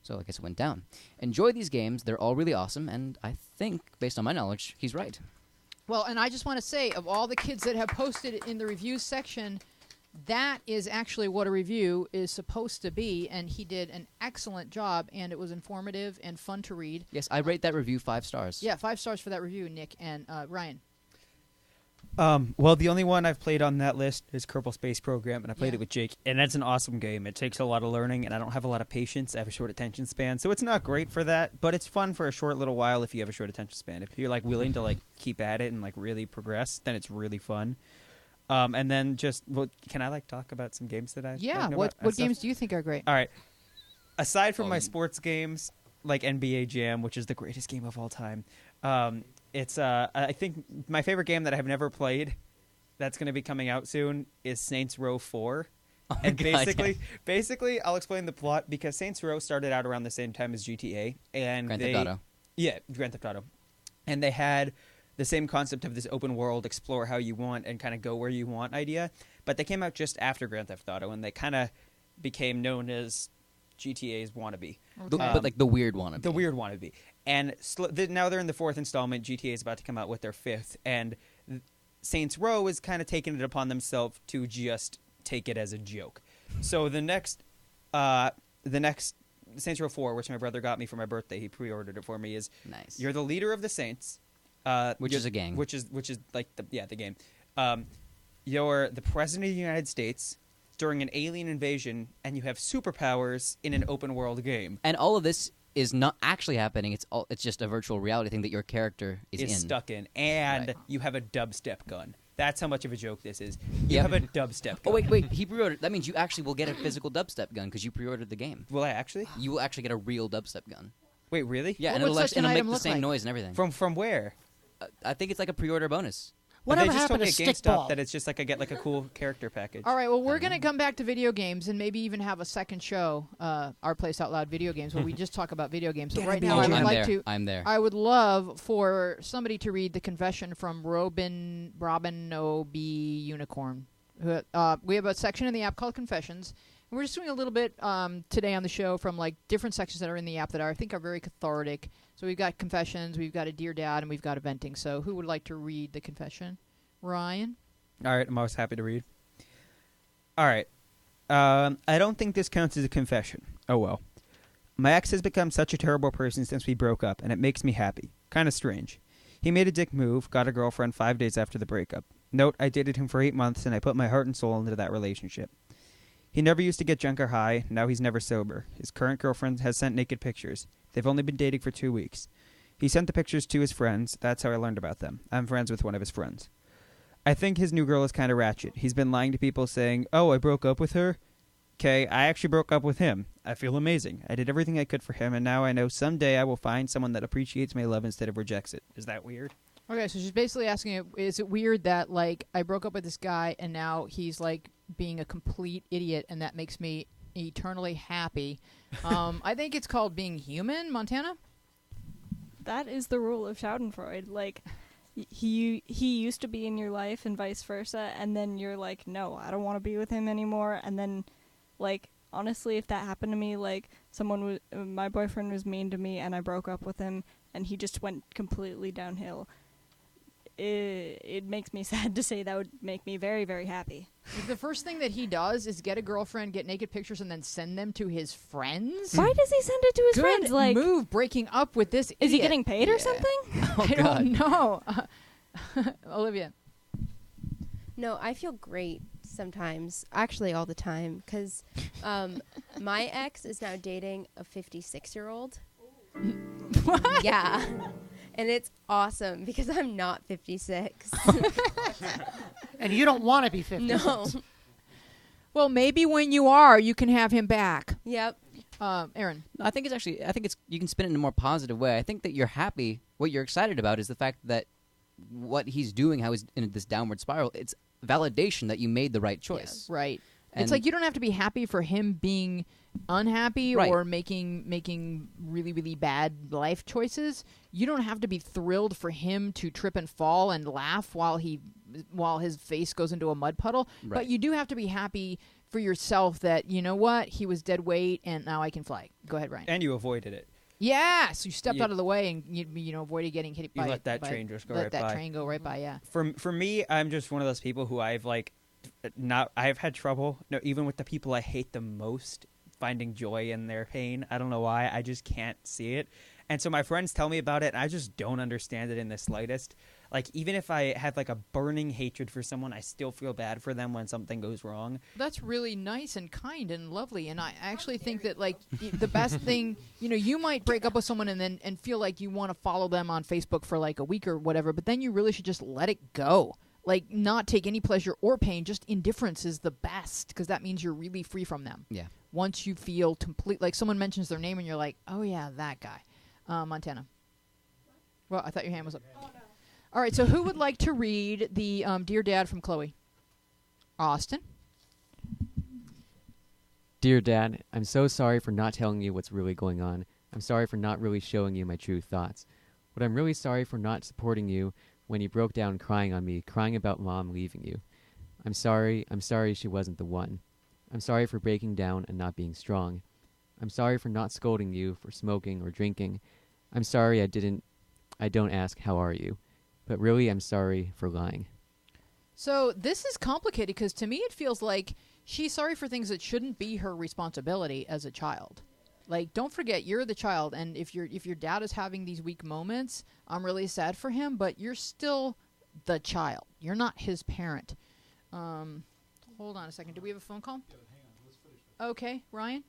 So I guess it went down. Enjoy these games, they're all really awesome, and I think, based on my knowledge, he's right. Well, and I just want to say, of all the kids that have posted in the reviews section, that is actually what a review is supposed to be, and he did an excellent job, and it was informative and fun to read. Yes, I rate that review 5 stars. Yeah, 5 stars for that review, Nick and Ryan. Well, the only one I've played on that list is Kerbal Space Program, and I played Yeah. it with Jake, and that's an awesome game. It takes a lot of learning, and I don't have a lot of patience. I have a short attention span, so it's not great for that, but it's fun for a short little while if you have a short attention span. If you're like willing to like keep at it and like really progress, then it's really fun. And then just, well, can I like talk about some games that I Yeah, like, know what about? games do you think are great? All right. Aside from Oh, my you- sports games, like NBA Jam, which is the greatest game of all time, it's I think my favorite game that I have never played, that's going to be coming out soon, is Saints Row 4. Oh my And God. basically, I'll explain the plot because Saints Row started out around the same time as GTA, and Grand they, Theft Auto. yeah, Grand Theft Auto, and they had the same concept of this open world, explore how you want and kind of go where you want idea. But they came out just after Grand Theft Auto, and they kind of became known as GTA's wannabe. But like the weird one. The weird wannabe. And now they're in the 4th installment. GTA is about to come out with their 5th, and Saints Row is kind of taking it upon themselves to just take it as a joke. So the next Saints Row 4, which my brother got me for my birthday, he pre-ordered it for me, is Nice. you're the leader of the Saints, Which is a gang. which is like the game. You're the president of the United States during an alien invasion, and you have superpowers in an open world game. And all of this is not actually happening. It's just a virtual reality thing that your character is in. Stuck in, and Right. you have a dubstep gun. That's how much of a joke this is. You Yep. have a dubstep gun. Oh wait, he pre-ordered. That means you actually will get a physical dubstep gun because you pre-ordered the game. Will I actually? You will actually get a real dubstep gun. Wait, really? Yeah, What and would it'll, such actually, an it'll make item the look same like? noise and everything. From where? I think it's like a pre-order bonus. Whatever They just told happened me to at GameStop Stickball? that it's just like I get like a cool character package. All right, well, we're going to come back to video games and maybe even have a second show, Our Place Out Loud Video Games, where we just talk about video games. So right now, I would I'm like there. to. I'm there. I would love for somebody to read the confession from Robin O.B. Unicorn. We have a section in the app called Confessions. And we're just doing a little bit today on the show from like different sections that are in the app that I think are very cathartic. So we've got Confessions, we've got a Dear Dad, and we've got a Venting. So who would like to read the confession? Ryan? All right, I'm always happy to read. All right. I don't think this counts as a confession. Oh, well. My ex has become such a terrible person since we broke up, and it makes me happy. Kind of strange. He made a dick move, got a girlfriend 5 days after the breakup. Note, I dated him for 8 months, and I put my heart and soul into that relationship. He never used to get drunk or high, now he's never sober. His current girlfriend has sent naked pictures. They've only been dating for 2 weeks. He sent the pictures to his friends. That's how I learned about them. I'm friends with one of his friends. I think his new girl is kind of ratchet. He's been lying to people saying, oh, I broke up with her. Okay, I actually broke up with him. I feel amazing. I did everything I could for him, and now I know someday I will find someone that appreciates my love instead of rejects it. Is that weird? Okay, so she's basically asking, is it weird that, like, I broke up with this guy and now he's, like, being a complete idiot and that makes me eternally happy? I think it's called being human, Montana? That is the rule of Schadenfreude. Like, he used to be in your life and vice versa, and then you're like, no, I don't want to be with him anymore. And then, like, honestly, if that happened to me, like, my boyfriend was mean to me and I broke up with him and he just went completely downhill. It makes me sad to say that would make me very, very happy. The first thing that he does is get a girlfriend, get naked pictures, and then send them to his friends? Why does he send it to his Good friends? Like, move, breaking up with this is he idiot. getting paid or something? Oh, I God. don't know. Olivia. No, I feel great sometimes, actually all the time, because my ex is now dating a 56-year-old. What? Yeah. And it's awesome because I'm not 56. And you don't want to be 50. No. Well, maybe when you are, you can have him back. Yep. Aaron. I think it's you can spin it in a more positive way. I think that you're happy. What you're excited about is the fact that what he's doing, how he's in this downward spiral. It's validation that you made the right choice. Right. And It's like you don't have to be happy for him being unhappy Right. or making really, really bad life choices. You don't have to be thrilled for him to trip and fall and laugh while his face goes into a mud puddle. Right. But you do have to be happy for yourself that, you know what, he was dead weight and now I can fly. Go ahead, Ryan. And you avoided it. Yeah, so you stepped You- out of the way and you avoided getting hit You by. let that by- train just go let right that by. train go right by. Yeah. For me, I'm just one of those people who I've like I've had trouble, no, even with the people I hate the most, finding joy in their pain. I don't know why. I just can't see it. And so my friends tell me about it, and I just don't understand it in the slightest. Like, even if I have like a burning hatred for someone, I still feel bad for them when something goes wrong. That's really nice and kind and lovely, and I actually think that like the best thing, you might break up with someone and feel like you want to follow them on Facebook for like a week or whatever, but then you really should just let it go. Like, not take any pleasure or pain. Just indifference is the best, because that means you're really free from them. Yeah. Once you feel complete, like someone mentions their name and you're like, oh yeah, that guy. Montana. Well, I thought your hand was up. Oh, no. All right, so who would like to read the Dear Dad from Chloe? Austin? Dear Dad, I'm so sorry for not telling you what's really going on. I'm sorry for not really showing you my true thoughts. But I'm really sorry for not supporting you when you broke down crying on me, crying about Mom leaving you. I'm sorry she wasn't the one. I'm sorry for breaking down and not being strong. I'm sorry for not scolding you for smoking or drinking. I'm sorry I don't ask how are you. But really, I'm sorry for lying. So this is complicated, because to me it feels like she's sorry for things that shouldn't be her responsibility as a child. Like, don't forget, you're the child, and if your dad is having these weak moments, I'm really sad for him, but you're still the child. You're not his parent. Hold on a second. Do we have a phone call? Okay, Ryan?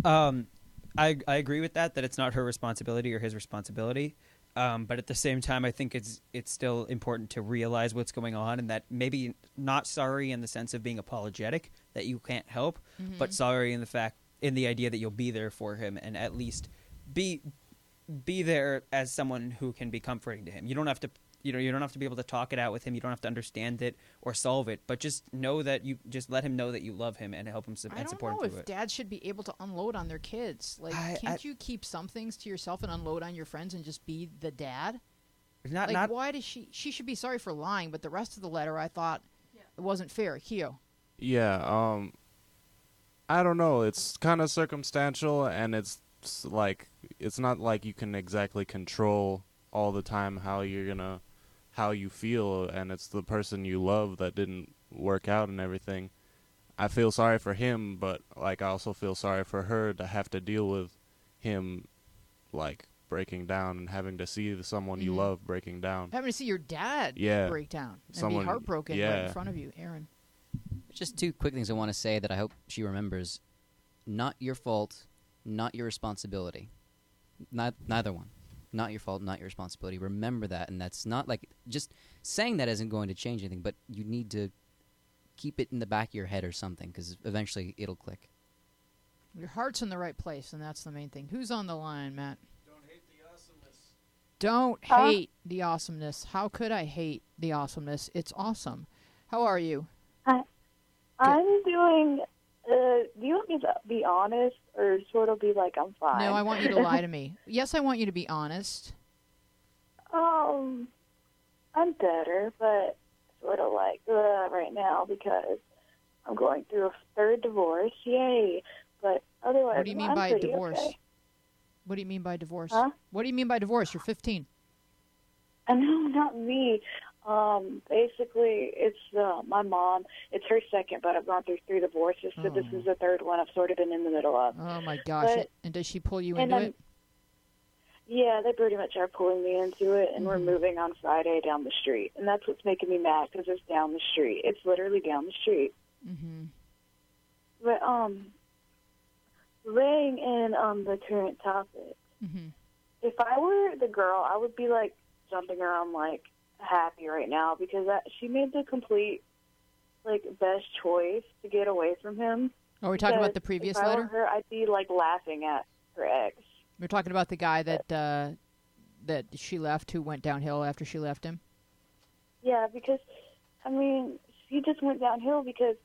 I agree with that it's not her responsibility or his responsibility. But at the same time, I think it's still important to realize what's going on, and that maybe not sorry in the sense of being apologetic that you can't help, but sorry in the idea that you'll be there for him and at least be there as someone who can be comforting to him. You don't have to you don't have to be able to talk it out with him. You don't have to understand it or solve it, but just know that you just let him know that you love him and help him and support him through it. I don't know if dads should be able to unload on their kids. Like, can't you keep some things to yourself and unload on your friends and just be the dad? Why does she should be sorry for lying, but the rest of the letter I thought it wasn't fair. Keo. Yeah, I don't know. It's kind of circumstantial, and it's not like you can exactly control all the time how you feel, and it's the person you love that didn't work out and everything. I feel sorry for him, but like I also feel sorry for her to have to deal with him like breaking down and having to see someone you love breaking down. Having to see your dad break down and be heartbroken right in front of you. Aaron. Just two quick things I want to say that I hope she remembers. Not your fault, not your responsibility. Neither one. Not your fault, not your responsibility. Remember that, and that's not like just saying that isn't going to change anything, but you need to keep it in the back of your head or something, because eventually it'll click. Your heart's in the right place, and that's the main thing. Who's on the line, Matt? Don't hate the awesomeness. Don't hate the awesomeness. How could I hate the awesomeness? It's awesome. How are you? I'm doing... do you want me to be honest or sort of be like I'm fine? No, I want you to lie to me. Yes, I want you to be honest. I'm better, but sort of like right now because I'm going through a third divorce. Yay! But otherwise, what do you mean by divorce? Okay. What do you mean by divorce? Huh? What do you mean by divorce? You're 15. No, not me. Basically, it's my mom. It's her second, but I've gone through 3 divorces, so this is the third one I've sort of been in the middle of. Oh, my gosh. And does she pull you into it? Yeah, they pretty much are pulling me into it, and we're moving on Friday down the street. And that's what's making me mad, because it's down the street. It's literally down the street. Mm-hmm. But, laying in the current topic, if I were the girl, I would be, like, jumping around, like, happy right now, because she made the complete, like, best choice to get away from him. Are we talking about the previous letter? If I were her, I'd be, like, laughing at her ex. We're talking about the guy that she left, who went downhill after she left him? Yeah, because, I mean, he just went downhill because,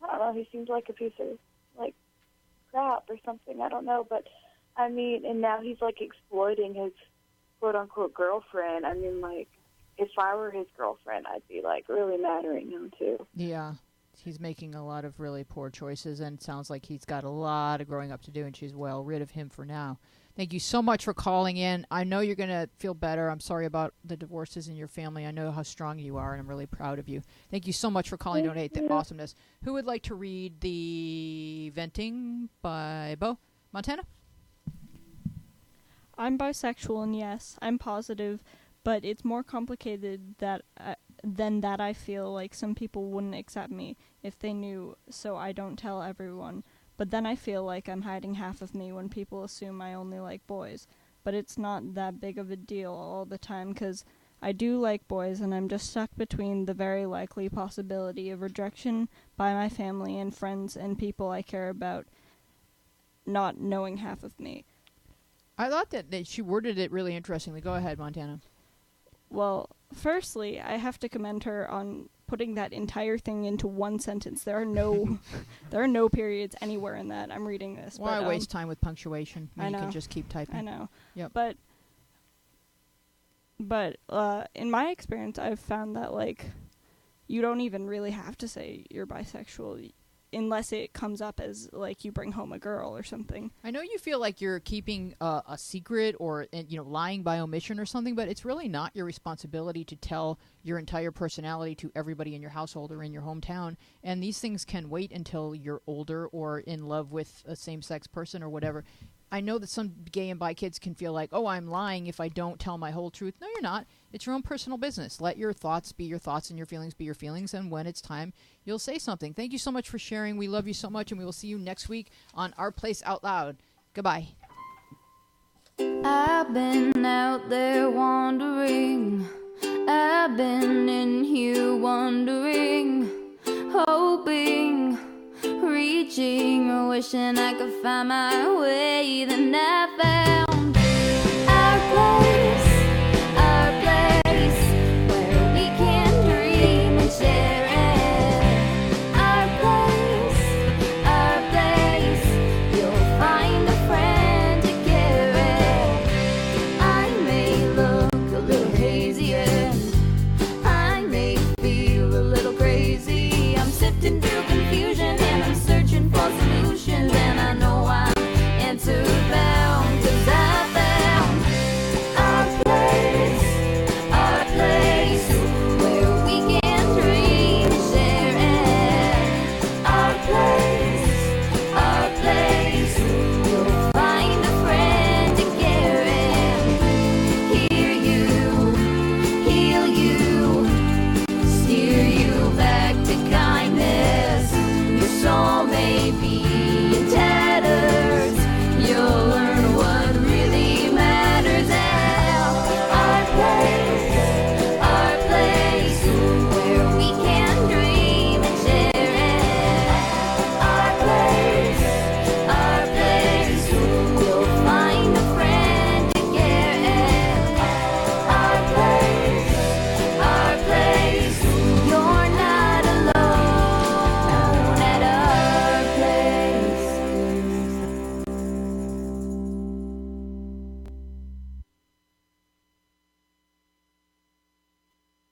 I don't know, he seems like a piece of, like, crap or something. I don't know, but, I mean, and now he's, like, exploiting his quote-unquote girlfriend. I mean, like, if I were his girlfriend, I'd be, like, really mad right now, too. Yeah. He's making a lot of really poor choices, and it sounds like he's got a lot of growing up to do, and she's well rid of him for now. Thank you so much for calling in. I know you're going to feel better. I'm sorry about the divorces in your family. I know how strong you are, and I'm really proud of you. Thank you so much for calling. Donate the awesomeness. Who would like to read the venting by Bo? Montana? I'm bisexual, and yes, I'm positive, but it's more complicated than that. I feel like some people wouldn't accept me if they knew, so I don't tell everyone. But then I feel like I'm hiding half of me when people assume I only like boys. But it's not that big of a deal all the time, 'cause I do like boys, and I'm just stuck between the very likely possibility of rejection by my family and friends and people I care about not knowing half of me. I thought that she worded it really interestingly. Go ahead, Montana. Well, firstly, I have to commend her on putting that entire thing into one sentence. There are no periods anywhere in that. I'm reading this. Why but, waste time with punctuation when I you know. can just keep typing? I know. Yep. But in my experience, I've found that, like, you don't even really have to say you're bisexual unless it comes up as, like, you bring home a girl or something. I know you feel like you're keeping a secret or lying by omission or something, but it's really not your responsibility to tell your entire personality to everybody in your household or in your hometown. And these things can wait until you're older or in love with a same-sex person or whatever. I know that some gay and bi kids can feel like, oh, I'm lying if I don't tell my whole truth. No, you're not. It's your own personal business. Let your thoughts be your thoughts and your feelings be your feelings. And when it's time, you'll say something. Thank you so much for sharing. We love you so much, and we will see you next week on Our Place Out Loud. Goodbye. I've been out there wandering. I've been in here wondering, hoping, reaching, wishing I could find my way. Then I found